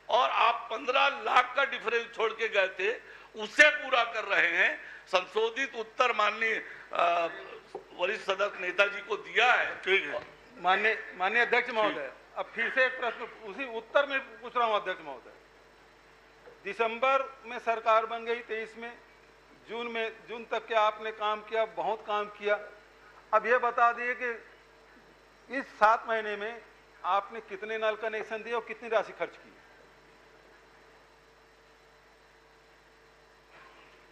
और आप 15 लाख का डिफरेंस छोड़ के गए थे, उसे पूरा कर रहे हैं। संशोधित उत्तर माननीय वरिष्ठ सदस्य नेताजी को दिया है। ठीक है। माननीय अध्यक्ष महोदय, अब फिर से एक प्रश्न उसी उत्तर में पूछ रहा हूं अध्यक्ष महोदय। दिसंबर में सरकार बन गई 23 में, जून तक के आपने काम किया, बहुत काम किया। अब ये बता दिए कि इस 7 महीने में आपने कितने नल कनेक्शन दिए और कितनी राशि खर्च की?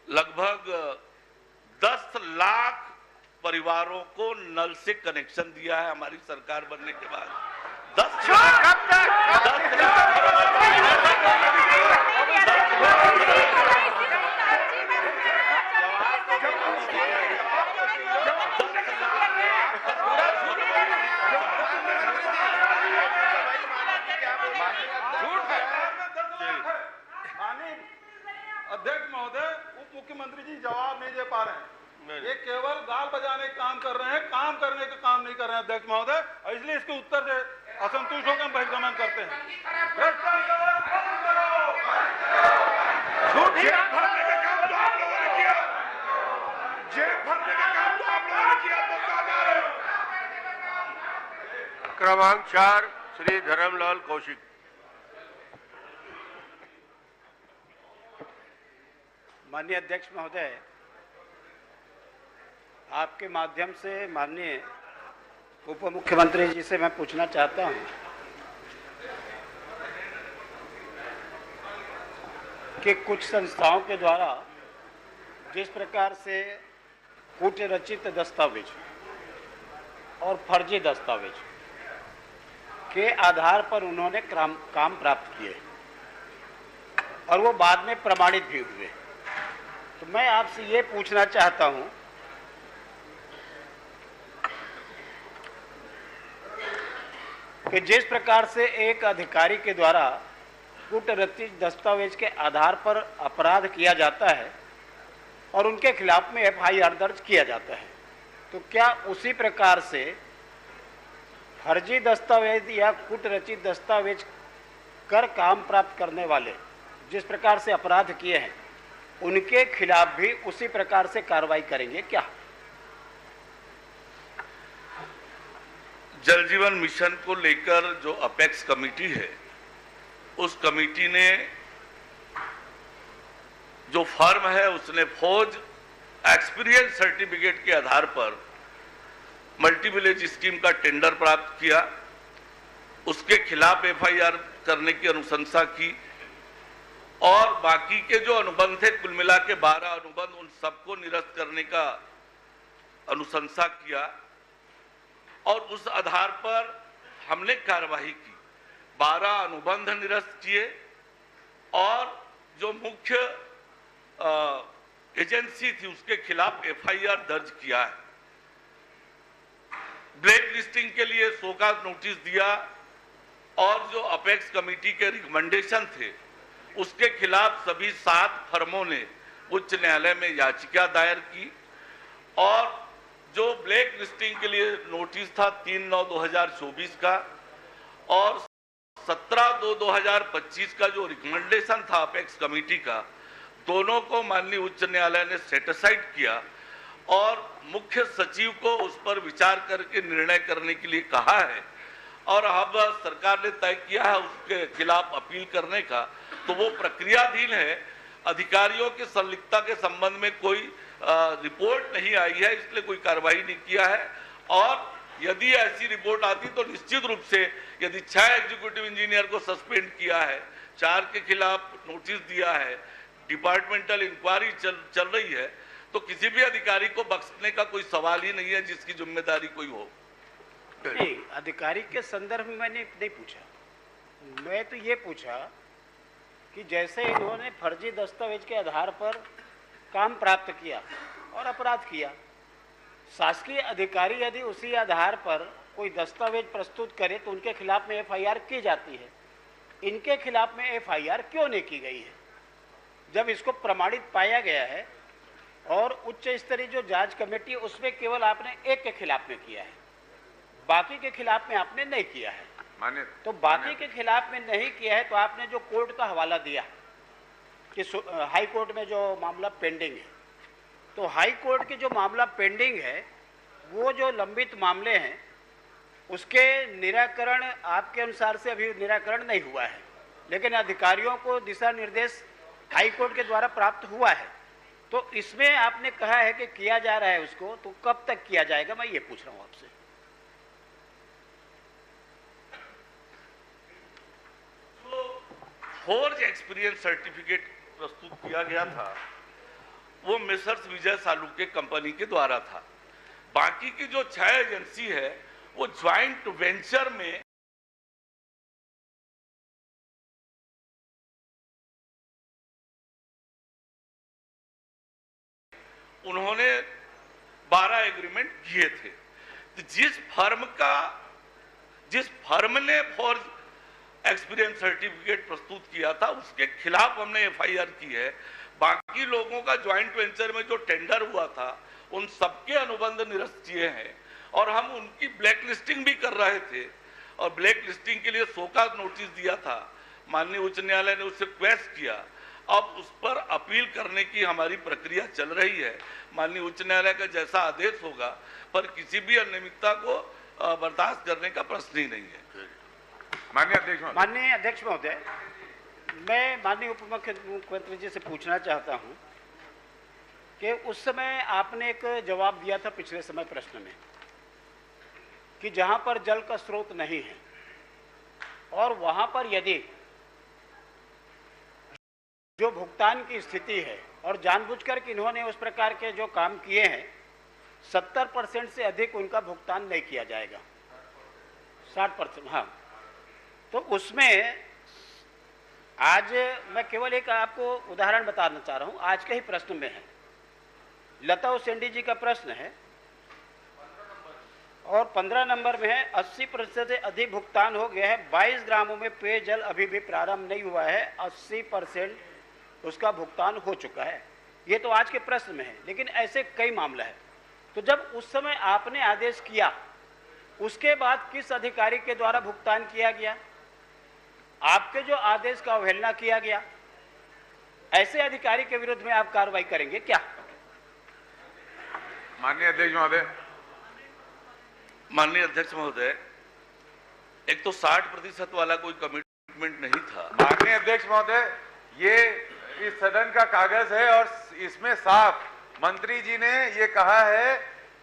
लगभग 10 लाख परिवारों को नल से कनेक्शन दिया है हमारी सरकार बनने के बाद। 10 अध्यक्ष महोदय, उप मुख्यमंत्री जी जवाब नहीं दे पा रहे हैं। ये केवल गाल बजाने का काम कर रहे हैं, काम करने का काम नहीं कर रहे हैं अध्यक्ष महोदय, इसलिए इसके उत्तर से असंतुष्ट होकर बहिर्गमन करते हैं। जेब भरने का काम तो आप लोगों ने किया, जेब भरने का काम तो आप लोगों ने किया। क्रमांक 4 श्री धर्मलाल कौशिक। माननीय अध्यक्ष महोदय, आपके माध्यम से माननीय उप मुख्यमंत्री जी से मैं पूछना चाहता हूं कि कुछ संस्थाओं के द्वारा जिस प्रकार से कूट रचित दस्तावेज और फर्जी दस्तावेज के आधार पर उन्होंने काम प्राप्त किए और वो बाद में प्रमाणित भी हुए, तो मैं आपसे ये पूछना चाहता हूं कि जिस प्रकार से एक अधिकारी के द्वारा कूटरचित दस्तावेज के आधार पर अपराध किया जाता है और उनके खिलाफ में एफआईआर दर्ज किया जाता है, तो क्या उसी प्रकार से फर्जी दस्तावेज या कूटरचित दस्तावेज कर काम प्राप्त करने वाले जिस प्रकार से अपराध किए हैं उनके खिलाफ भी उसी प्रकार से कार्रवाई करेंगे क्या? जल जीवन मिशन को लेकर जो अपेक्स कमेटी है, उस कमेटी ने जो फर्म है उसने फौज एक्सपीरियंस सर्टिफिकेट के आधार पर मल्टी विलेज स्कीम का टेंडर प्राप्त किया, उसके खिलाफ एफआईआर करने की अनुशंसा की और बाकी के जो अनुबंध थे कुल मिला के 12 अनुबंध उन सबको निरस्त करने का अनुशंसा किया और उस आधार पर हमने कार्यवाही की। 12 अनुबंध निरस्त किए और जो मुख्य एजेंसी थी उसके खिलाफ एफआईआर दर्ज किया है। ब्लैक लिस्टिंग के लिए शोकॉज नोटिस दिया और जो अपेक्स कमेटी के रिकमेंडेशन थे उसके खिलाफ सभी 7 फर्मों ने उच्च न्यायालय में याचिका दायर की और जो ब्लैक लिस्टिंग के लिए नोटिस था 3/9/2024 का और 17/2/2025 का जो रिकमेंडेशन था अपेक्स कमेटी का, दोनों को माननीय उच्च न्यायालय ने सेटिसाइड किया और मुख्य सचिव को उस पर विचार करके निर्णय करने के लिए कहा है और अब सरकार ने तय किया है उसके खिलाफ अपील करने का, तो वो प्रक्रियाधीन है। अधिकारियों की संलिप्तता के संबंध में कोई रिपोर्ट नहीं आई है, इसलिए कोई कार्रवाई नहीं किया है और यदि ऐसी रिपोर्ट आती तो निश्चित रूप से यदि 6 एग्जीक्यूटिव इंजीनियर को सस्पेंड किया है, 4 के खिलाफ नोटिस दिया है, डिपार्टमेंटल इंक्वायरी चल रही है, तो किसी भी अधिकारी को बख्शने का कोई सवाल ही नहीं है जिसकी जिम्मेदारी कोई हो। नहीं, अधिकारी के संदर्भ में मैंने नहीं पूछा, मैं तो ये पूछा कि जैसे इन्होंने फर्जी दस्तावेज के आधार पर काम प्राप्त किया और अपराध किया, शासकीय अधिकारी यदि उसी आधार पर कोई दस्तावेज प्रस्तुत करे तो उनके खिलाफ में एफआईआर की जाती है, इनके खिलाफ में एफआईआर क्यों नहीं की गई है? जब इसको प्रमाणित पाया गया है और उच्च स्तरीय जो जांच कमेटी है उसमें केवल आपने एक के खिलाफ में किया है, बाकी के खिलाफ में आपने नहीं किया है। तो बाकी के खिलाफ में नहीं किया है तो आपने जो कोर्ट का हवाला दिया कि हाई कोर्ट में जो मामला पेंडिंग है, तो हाई कोर्ट के जो मामला पेंडिंग है वो जो लंबित मामले हैं उसके निराकरण आपके अनुसार से अभी निराकरण नहीं हुआ है, लेकिन अधिकारियों को दिशा निर्देश हाई कोर्ट के द्वारा प्राप्त हुआ है, तो इसमें आपने कहा है कि किया जा रहा है उसको, तो कब तक किया जाएगा, मैं ये पूछ रहा हूँ आपसे। फौज एक्सपीरियंस सर्टिफिकेट प्रस्तुत किया गया था वो मिसर्स विजय सालुके कंपनी के द्वारा था। बाकी की जो 6 एजेंसी है वो ज्वाइंट वेंचर में उन्होंने 12 एग्रीमेंट किए थे। तो जिस फर्म ने फौज एक्सपीरियंस सर्टिफिकेट प्रस्तुत किया था उसके खिलाफ हमने एफआईआर की है। बाकी लोगों का ज्वाइंट वेंचर में जो टेंडर हुआ था उन सबके अनुबंध निरस्त किए हैं और हम उनकी ब्लैक लिस्टिंग भी कर रहे थे और ब्लैक लिस्टिंग के लिए शोकॉज नोटिस दिया था, माननीय उच्च न्यायालय ने उससे क्वेश्चन किया, अब उस पर अपील करने की हमारी प्रक्रिया चल रही है। माननीय उच्च न्यायालय का जैसा आदेश होगा, पर किसी भी अनियमितता को बर्दाश्त करने का प्रश्न ही नहीं है। माननीय अध्यक्ष महोदय, मैं माननीय उप मुख्यमंत्री जी से पूछना चाहता हूं कि उस समय आपने एक जवाब दिया था पिछले समय प्रश्न में कि जहां पर जल का स्रोत नहीं है और वहां पर यदि जो भुगतान की स्थिति है और जानबूझकर कि इन्होंने उस प्रकार के जो काम किए हैं 70% से अधिक उनका भुगतान नहीं किया जाएगा, 60%। हाँ, तो उसमें आज मैं केवल एक आपको उदाहरण बताना चाह रहा हूं, आज के ही प्रश्न में है, लता उसेंडी जी का प्रश्न है और 15 नंबर में है 80% से अधिक भुगतान हो गया है। 22 ग्रामों में पेयजल अभी भी प्रारंभ नहीं हुआ है, 80% उसका भुगतान हो चुका है। ये तो आज के प्रश्न में है, लेकिन ऐसे कई मामले हैं। तो जब उस समय आपने आदेश किया, उसके बाद किस अधिकारी के द्वारा भुगतान किया गया? आपके जो आदेश का अवहेलना किया गया, ऐसे अधिकारी के विरुद्ध में आप कार्रवाई करेंगे क्या? माननीय अध्यक्ष महोदय। माननीय अध्यक्ष महोदय, एक तो 60% वाला कोई कमिटमेंट नहीं था। माननीय अध्यक्ष महोदय, ये इस सदन का कागज है और इसमें साफ मंत्री जी ने ये कहा है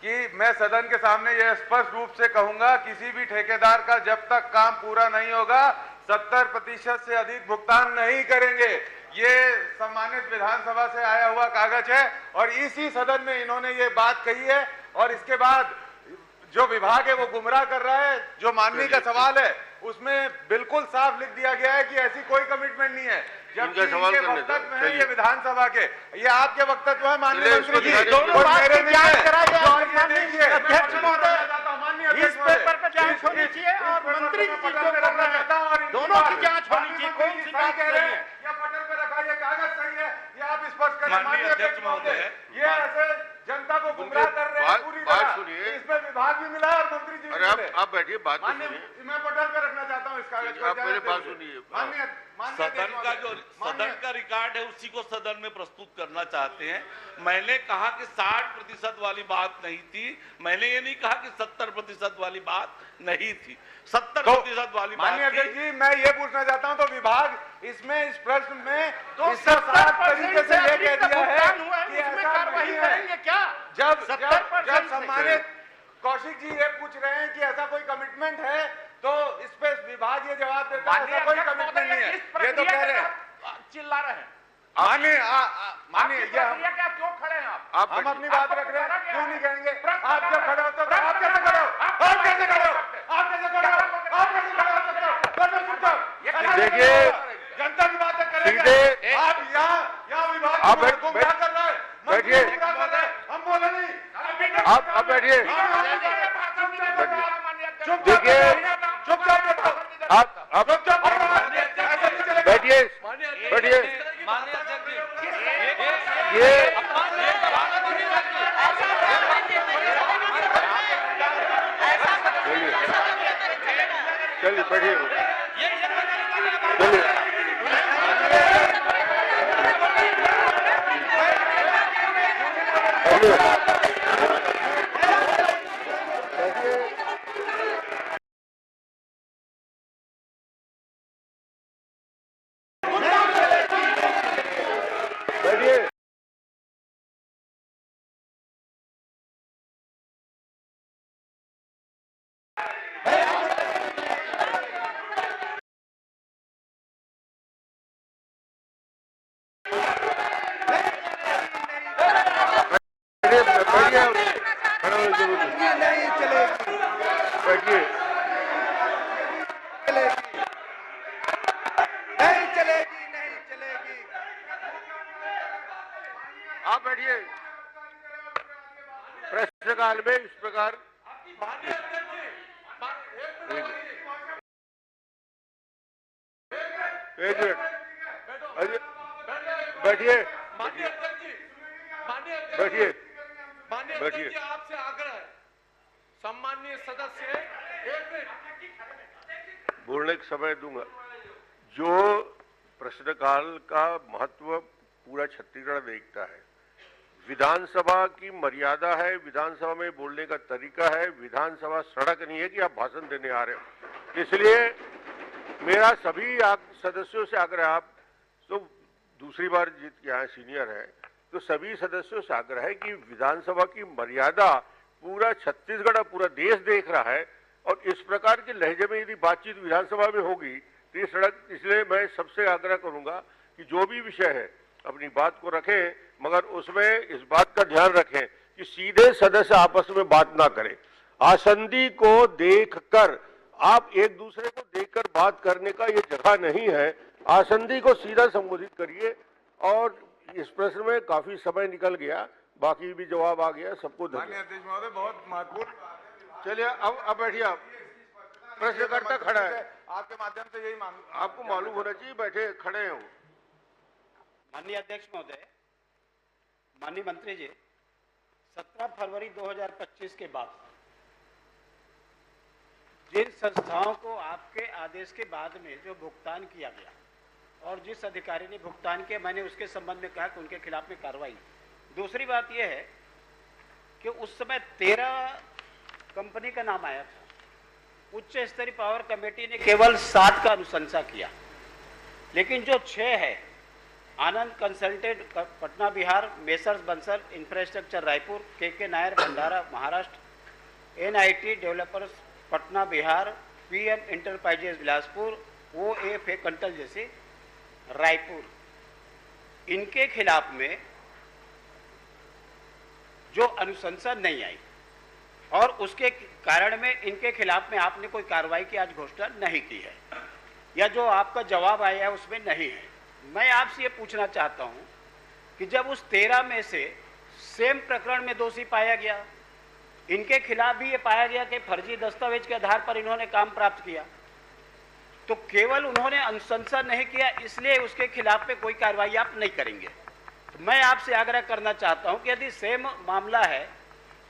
कि मैं सदन के सामने ये स्पष्ट रूप से कहूंगा, किसी भी ठेकेदार का जब तक काम पूरा नहीं होगा 70% से अधिक भुगतान नहीं करेंगे। ये सम्मानित विधानसभा से आया हुआ कागज है और इसी सदन में इन्होंने ये बात कही है। और इसके बाद जो विभाग है वो गुमराह कर रहा है। जो माननीय का सवाल है उसमें बिल्कुल साफ लिख दिया गया है कि ऐसी कोई कमिटमेंट नहीं है। जबकि इनके वक्तव्य है ये विधानसभा के, ये आपके वक्तव्य है माननीय मंत्री जी, दोनों मेरे नहीं है। अध्यक्ष महोदय, इस पेपर पर जांच होनी चाहिए और मंत्री जी जो करना चाहता हूं दोनों की जांच होनी चाहिए। कौन सी बात कह रहे हैं? या पटल पे रखा ये कागज सही है, ये आप स्पष्ट करें। माननीय अध्यक्ष महोदय, ये ऐसे जनता को गुमराह कर रहे हैं पूरी तरह। इसमें विभाग भी मिला और मंत्री जी भी मिले। आप बैठिए, बात तो सुनिए। मैं पटल पे रखना चाहता हूँ इस कागज को। आप पहले बात सुनिए। सदन का रिकॉर्ड है उसी को सदन में प्रस्तुत करना चाहते हैं। मैंने कहा कि 60% वाली बात नहीं थी, मैंने ये नहीं कहा कि 70% वाली बात नहीं थी। 70% वाली बात। माननीय अध्यक्ष जी, मैं ये पूछना चाहता हूं तो विभाग इसमें इस प्रश्न में तो 70% से ये कह दिया है कि इसमें कार्रवाई करेंगे क्या? जब सम्मानित कौशिक जी ये पूछ रहे हैं कि ऐसा कोई कमिटमेंट है तो इस पे विभाग ये जवाब देता है ऐसा कोई कमिटमेंट नहीं है। ये तो कह रहे हैं, चिल्ला रहे हैं। माननीय क्या क्यों खड़े हैं आप? हम अपनी बात रख रहे हैं, क्यों नहीं कहेंगे? आप जब खड़े होते तो आप कैसे खड़े हो? आप कैसे खड़े हो? आप कैसे खड़े हो? आप कैसे खड़े हो सकते हो? देखिए, जनता की बातें करेंगे। आप यहाँ विभाग को क्या कर रहा है? बैठिए, हम बोले नहीं। आप बैठिए, देखिए, आप बैठिए, बैठिए। ये चलिए, बैठिए, चलिए। आप बैठिए। प्रश्नकाल में इस प्रकार एक मिनट बैठिए, बैठिए, बैठिए। आपसे आग्रह है, सम्माननीय सदस्य, एक मिनट बोलने का समय दूंगा। जो प्रश्नकाल का महत्व पूरा छत्तीसगढ़ देखता है, विधानसभा की मर्यादा है, विधानसभा में बोलने का तरीका है। विधानसभा सड़क नहीं है कि आप भाषण देने आ रहे हो। इसलिए मेरा सभी सदस्यों से आग्रह, आप तो दूसरी बार जीत के यहाँ सीनियर है, तो सभी सदस्यों से आग्रह है कि विधानसभा की मर्यादा पूरा छत्तीसगढ़, पूरा देश देख रहा है और इस प्रकार के लहजे में यदि बातचीत विधानसभा में होगी तो ये सड़क। इसलिए मैं सबसे आग्रह करूंगा कि जो भी विषय है अपनी बात को रखें, मगर उसमें इस बात का ध्यान रखें कि सीधे सदस्य आपस में बात ना करें। आसंदी को देखकर, आप एक दूसरे को देखकर बात करने का ये जगह नहीं है। आसंदी को सीधा संबोधित करिए। और इस प्रश्न में काफी समय निकल गया, बाकी भी जवाब आ गया। सबको माननीय अध्यक्ष महोदय, बहुत महत्वपूर्ण चलिए अब बैठिए आप। प्रश्नकर्ता खड़ा है, आपके माध्यम से यही मांग, आपको मालूम होना चाहिए, बैठे खड़े हैं वो। माननीय अध्यक्ष महोदय, माननीय मंत्री जी, 17 फरवरी 2025 के बाद जिन संस्थाओं को आपके आदेश के बाद में जो भुगतान किया गया और जिस अधिकारी ने भुगतान किया, मैंने उसके संबंध में कहा कि उनके खिलाफ में कार्रवाई। दूसरी बात यह है कि उस समय 13 कंपनी का नाम आया था, उच्च स्तरीय पावर कमेटी ने केवल 7 का अनुशंसा किया, लेकिन जो 6 है, Anand consultant Patna Bihar, messrs Bansal infrastructure Raipur, K Nair Bhandara Maharashtra, NIT developers Patna Bihar, PM enterprises Bilaspur, OFA कंटल जैसे रायपुर, इनके खिलाफ में जो अनुशंसा नहीं आई और उसके कारण में इनके खिलाफ में आपने कोई कार्रवाई की आज घोषणा नहीं की है, या जो आपका जवाब आया है उसमें नहीं है। मैं आपसे ये पूछना चाहता हूं कि जब उस 13 में से सेम प्रकरण में दोषी पाया गया, इनके खिलाफ भी ये पाया गया कि फर्जी दस्तावेज के आधार पर इन्होंने काम प्राप्त किया, तो केवल उन्होंने अनुशंसा नहीं किया इसलिए उसके खिलाफ में कोई कार्रवाई आप नहीं करेंगे। तो मैं आपसे आग्रह करना चाहता हूं कि यदि सेम मामला है,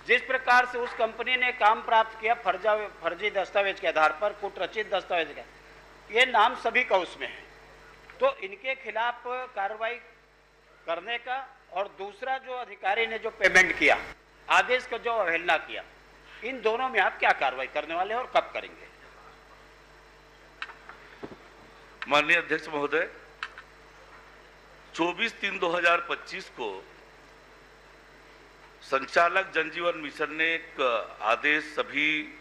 जिस प्रकार से उस कंपनी ने काम प्राप्त किया फर्जी दस्तावेज के आधार पर, कूटरचित दस्तावेज का, ये नाम सभी का उसमें है, तो इनके खिलाफ कार्रवाई करने का, और दूसरा जो अधिकारी ने जो पेमेंट किया, आदेश का जो अवहेलना किया, इन दोनों में आप क्या कार्रवाई करने वाले हैं और कब करेंगे? माननीय अध्यक्ष महोदय, 24/3/2025 को संचालक जनजीवन मिशन ने एक आदेश सभी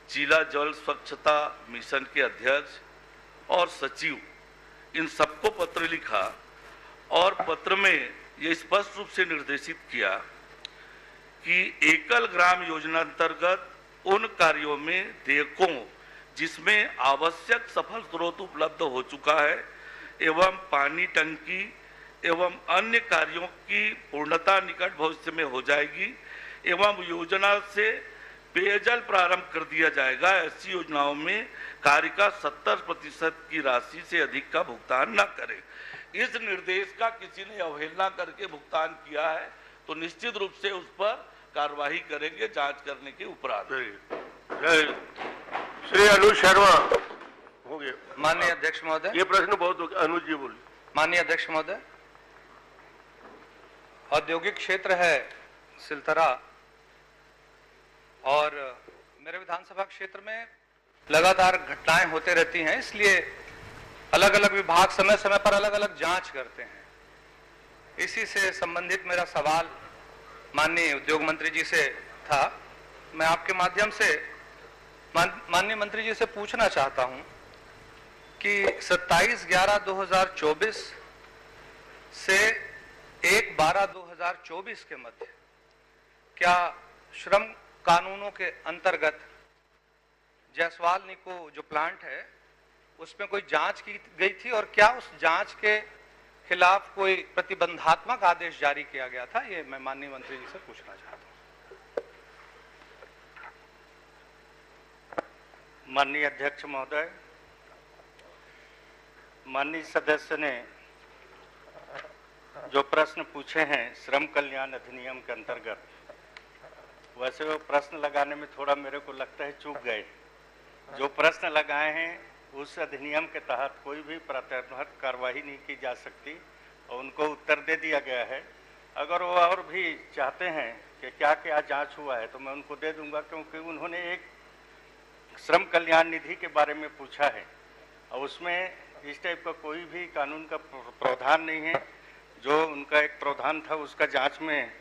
जिला जल स्वच्छता मिशन के अध्यक्ष और सचिव, इन सबको पत्र लिखा और पत्र में ये स्पष्ट रूप से निर्देशित किया कि एकल ग्राम योजना अंतर्गत उन कार्यों में देयकों जिसमें आवश्यक सफल स्रोत उपलब्ध हो चुका है एवं पानी टंकी एवं अन्य कार्यों की पूर्णता निकट भविष्य में हो जाएगी एवं योजना से पेयजल प्रारंभ कर दिया जाएगा, ऐसी योजनाओं में कार्य का 70% की राशि से अधिक का भुगतान न करें। इस निर्देश का किसी ने अवहेलना करके भुगतान किया है तो निश्चित रूप से उस पर कार्यवाही करेंगे, जांच करने के उपरांत। श्री अनुज शर्मा हो गया। माननीय अध्यक्ष महोदय, ये प्रश्न बहुत, अनुज जी बोलिए। माननीय अध्यक्ष महोदय, औद्योगिक क्षेत्र है सिलतरा और मेरे विधानसभा क्षेत्र में लगातार घटनाएं होते रहती हैं, इसलिए अलग अलग विभाग समय समय पर अलग अलग जांच करते हैं। इसी से संबंधित मेरा सवाल माननीय उद्योग मंत्री जी से था। मैं आपके माध्यम से माननीय मंत्री जी से पूछना चाहता हूं कि 27/11/2024 से 1/12/2024 के मध्य क्या श्रम कानूनों के अंतर्गत जायसवाल निको जो प्लांट है उसमें कोई जांच की गई थी और क्या उस जांच के खिलाफ कोई प्रतिबंधात्मक आदेश जारी किया गया था? ये मैं माननीय मंत्री जी से पूछना चाहता हूं। माननीय अध्यक्ष महोदय, माननीय सदस्य ने जो प्रश्न पूछे हैं श्रम कल्याण अधिनियम के अंतर्गत, वैसे वो प्रश्न लगाने में थोड़ा मेरे को लगता है चूक गए। जो प्रश्न लगाए हैं उस अधिनियम के तहत कोई भी प्रात्यक्षिक कार्रवाई नहीं की जा सकती और उनको उत्तर दे दिया गया है। अगर वो और भी चाहते हैं कि क्या क्या जांच हुआ है तो मैं उनको दे दूंगा, क्योंकि उन्होंने एक श्रम कल्याण निधि के बारे में पूछा है और उसमें इस टाइप का कोई भी कानून का प्रावधान नहीं है। जो उनका एक प्रावधान था उसका जांच में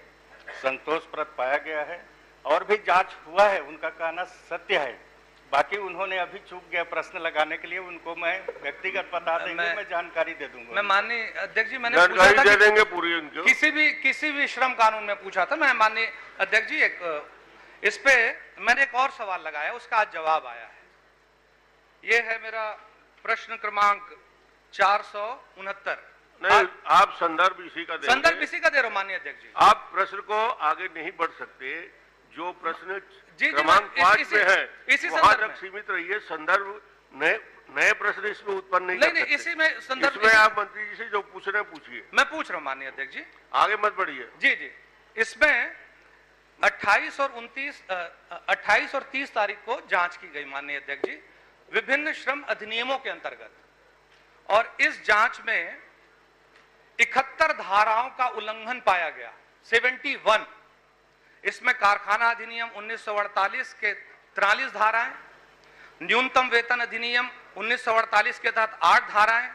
संतोषप्रद पाया गया है और भी जांच हुआ है, उनका कहना सत्य है। बाकी उन्होंने अभी चूक गया प्रश्न लगाने के लिए, उनको मैं व्यक्तिगत बता देंगे, मैं जानकारी दे दूंगा। मैं माननीय अध्यक्ष जी, मैंने जानकारी दे देंगे पूरी उनको। किसी भी श्रम कानून में पूछा था। मैं माननीय अध्यक्ष जी इस पे मैंने एक और सवाल लगाया, उसका आज जवाब आया है। ये है मेरा प्रश्न क्रमांक 469। नहीं, आप संदर्भ इसी का संदर्भ इसी का दे रहा हूं माननीय अध्यक्ष जी। आप प्रश्न को आगे नहीं बढ़ सकते। जो प्रश्न क्रमांक 5 में है, वहां तक सीमित रहिए। संदर्भ नए प्रश्न इसमें उत्पन्न नहीं कर सकते। इसी में संदर्भ इसमें आप मंत्री जी से जो पूछ रहे हैं पूछिए। मैं पूछ रहा हूँ माननीय अध्यक्ष जी, आगे मत बढ़िए। जी इसमें 28 और 30 तारीख को जांच की गई माननीय अध्यक्ष जी विभिन्न श्रम अधिनियमों के अंतर्गत, और इस जांच में 71 धाराओं का उल्लंघन पाया गया, 71। इसमें कारखाना अधिनियम 1948 के 43 धाराएं, न्यूनतम वेतन अधिनियम 1948 के तहत 8 धाराएं,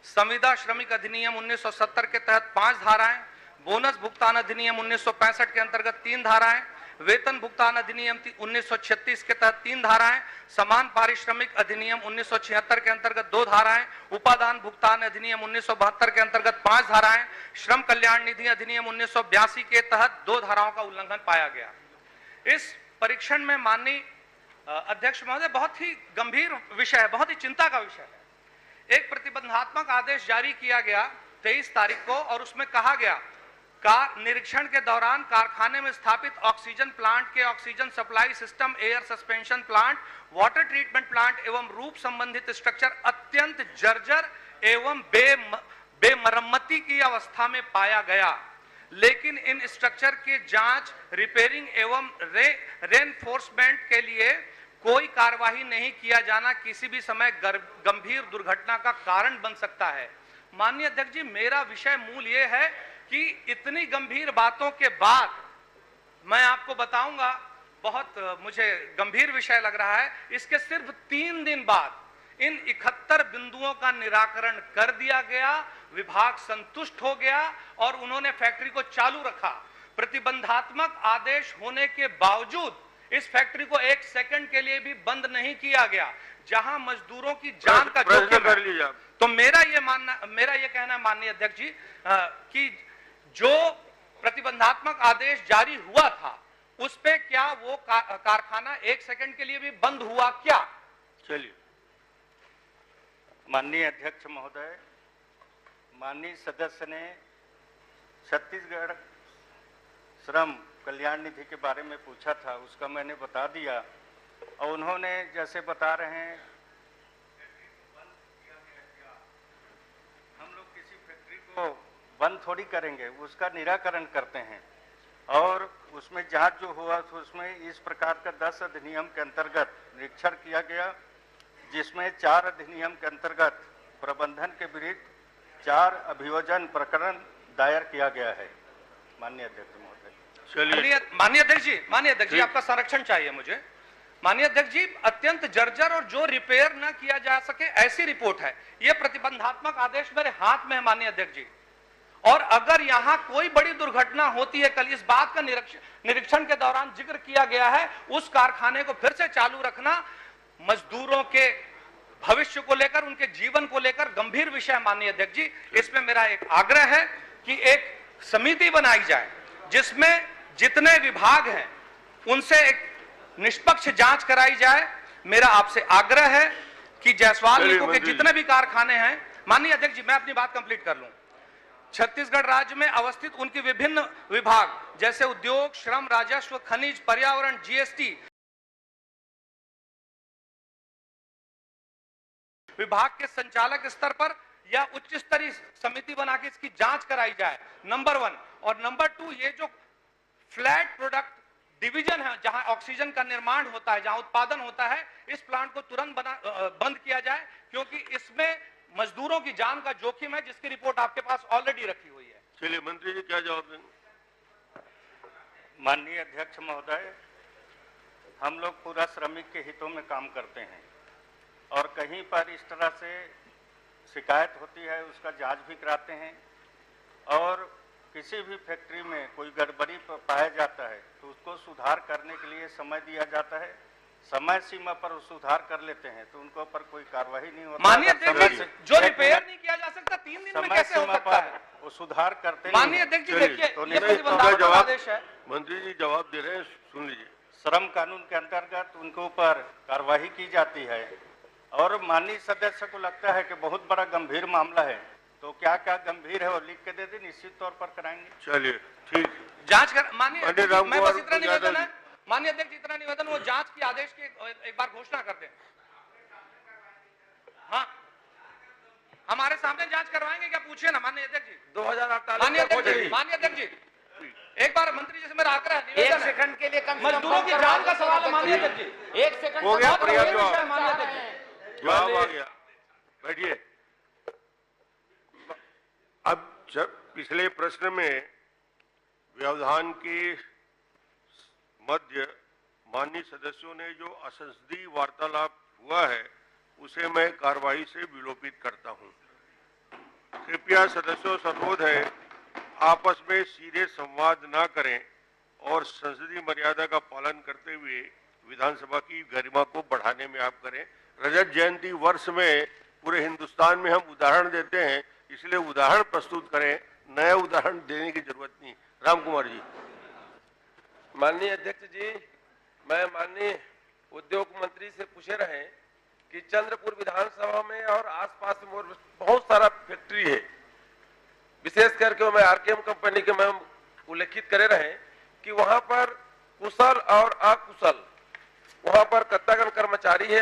संविदा श्रमिक अधिनियम 1970 के तहत 5 धाराएं, बोनस भुगतान अधिनियम 1965 के अंतर्गत 3 धाराएं, वेतन भुगतान अधिनियम 1936 के तहत 3 धाराएं, समान पारिश्रमिक अधिनियम 1976 के अंतर्गत 2 धाराएं, उपादान भुगतान अधिनियम 1972 के अंतर्गत 5 धाराएं, श्रम कल्याण निधि अधिनियम 1982 के तहत 2 धाराओं का उल्लंघन पाया गया। इस परीक्षण में माननीय अध्यक्ष महोदय बहुत ही गंभीर विषय है, बहुत ही चिंता का विषय है। एक प्रतिबंधात्मक आदेश जारी किया गया 23 तारीख को, और उसमें कहा गया निरीक्षण के दौरान कारखाने में स्थापित ऑक्सीजन प्लांट के oxygen supply system, air suspension plant, water treatment plant एवं रूप संबंधित स्ट्रक्चर अत्यंत जर्जर एवं बेमरम्मती की अवस्था में पाया गया, लेकिन इन स्ट्रक्चर की जांच, रिपेयरिंग एवं रेनफोर्समेंट के लिए कोई कार्यवाही नहीं किया जाना किसी भी समय गंभीर दुर्घटना का कारण बन सकता है। माननीय अध्यक्ष जी, मेरा विषय मूल ये है कि इतनी गंभीर बातों के बाद मैं आपको बताऊंगा, बहुत मुझे गंभीर विषय लग रहा है, इसके सिर्फ 3 दिन बाद इन 71 बिंदुओं का निराकरण कर दिया गया, विभाग संतुष्ट हो गया और उन्होंने फैक्ट्री को चालू रखा। प्रतिबंधात्मक आदेश होने के बावजूद इस फैक्ट्री को 1 सेकंड के लिए भी बंद नहीं किया गया, जहां मजदूरों की जान का जोखिम है। तो मेरा ये कहना है माननीय अध्यक्ष जी कि जो प्रतिबंधात्मक आदेश जारी हुआ था उस पे क्या वो कारखाना 1 सेकंड के लिए भी बंद हुआ क्या? चलिए। माननीय अध्यक्ष महोदय, माननीय सदस्य ने छत्तीसगढ़ श्रम कल्याण निधि के बारे में पूछा था, उसका मैंने बता दिया, और उन्होंने जैसे बता रहे हैं हम लोग किसी फैक्ट्री को बंद थोड़ी करेंगे, उसका निराकरण करते हैं। और उसमें जांच जो हुआ तो उसमें इस प्रकार का 10 अधिनियम के अंतर्गत निरीक्षण किया गया, जिसमें 4 अधिनियम के अंतर्गत प्रबंधन के विरुद्ध 4 अभियोजन प्रकरण दायर किया गया है। माननीय अध्यक्ष महोदय। माननीय अध्यक्ष जी आपका संरक्षण चाहिए मुझे। माननीय अध्यक्ष जी, अत्यंत जर्जर और जो रिपेयर न किया जा सके ऐसी रिपोर्ट है। यह प्रतिबंधात्मक आदेश मेरे हाथ में है माननीय अध्यक्ष जी, और अगर यहां कोई बड़ी दुर्घटना होती है, कल इस बात का निरीक्षण के दौरान जिक्र किया गया है, उस कारखाने को फिर से चालू रखना मजदूरों के भविष्य को लेकर, उनके जीवन को लेकर गंभीर विषय। माननीय अध्यक्ष जी, इसमें मेरा एक आग्रह है कि एक समिति बनाई जाए जिसमें जितने विभाग हैं उनसे एक निष्पक्ष जांच कराई जाए। मेरा आपसे आग्रह है कि जायसवाल लीको के जितने भी कारखाने हैं, माननीय अध्यक्ष जी मैं अपनी बात कंप्लीट कर लूं, छत्तीसगढ़ राज्य में अवस्थित उनके विभिन्न विभाग जैसे उद्योग, श्रम, राजस्व, खनिज, पर्यावरण, जीएसटी विभाग के संचालक स्तर पर या उच्च स्तरीय समिति बना के इसकी जांच कराई जाए, नंबर 1। और नंबर 2, ये जो फ्लैट प्रोडक्ट डिवीजन है जहां ऑक्सीजन का निर्माण होता है, जहां उत्पादन होता है, इस प्लांट को तुरंत बंद किया जाए, क्योंकि इसमें मजदूरों की जान का जोखिम है, जिसकी रिपोर्ट आपके पास ऑलरेडी रखी हुई है। चलिए मंत्री जी क्या जवाब देंगे? माननीय अध्यक्ष महोदय, हम लोग पूरा श्रमिक के हितों में काम करते हैं, और कहीं पर इस तरह से शिकायत होती है उसका जांच भी कराते हैं, और किसी भी फैक्ट्री में कोई गड़बड़ी पाया जाता है तो उसको सुधार करने के लिए समय दिया जाता है, समय सीमा पर सुधार कर लेते हैं तो उनको पर कोई कार्रवाई नहीं होती। माननीय अध्यक्ष, जो रिपेयर नहीं किया जा सकता 3 दिन में कैसे हो सकता है? वो सुधार करते हैं। माननीय अध्यक्ष जी देखिए, ये जवाब आदेश है, मंत्री जी जवाब दे रहे हैं, सुन लीजिए। श्रम कानून के अंतर्गत उनके ऊपर कार्रवाई की जाती है, और माननीय सदस्य को लगता है कि बहुत बड़ा गंभीर मामला है, तो क्या क्या गंभीर है वो लिख के दे दे, निश्चित तौर पर कराएंगे। चलिए ठीक, जांच कर। माननीय मैं बस इतना निवेदन है माननीय अध्यक्ष जी, इतना निवेदन, वो जांच की आदेश की एक बार घोषणा कर दें। हाँ, हमारे सामने जांच करवाएंगे क्या? पूछिए ना माननीय अध्यक्ष जी। 2048 माननीय अध्यक्ष जी, एक बार मंत्री जी से मेरा आग्रह है, एक सेकंड के लिए कम मजदूरों की जान का सवाल है माननीय अध्यक्ष जी। एक सेकंड हो गया प्रिया जवाब, माननीय अध्यक्ष जी। जवाब आ गया, बैठिए। अब जब पिछले प्रश्न में व्यवधान के मध्य माननीय सदस्यों ने जो असंसदीय वार्तालाप हुआ है उसे मैं कार्यवाही से विलोपित करता हूं। कृपया सदस्यों से अनुरोध है आपस में सीधे संवाद ना करें और संसदीय मर्यादा का पालन करते हुए विधानसभा की गरिमा को बढ़ाने में आप करें। रजत जयंती वर्ष में पूरे हिंदुस्तान में हम उदाहरण देते हैं, इसलिए उदाहरण प्रस्तुत करें, नया उदाहरण देने की जरूरत नहीं। राम कुमार जी। माननीय अध्यक्ष जी, मैं माननीय उद्योग मंत्री से पूछे रहे कि चंद्रपुर विधानसभा में और आसपास में बहुत सारा फैक्ट्री है, विशेष करके मैं आरकेएम कंपनी के मैं उल्लेखित करे रहे कि वहां पर कुशल और अकुशल वहां पर कत्तागन कर्मचारी है।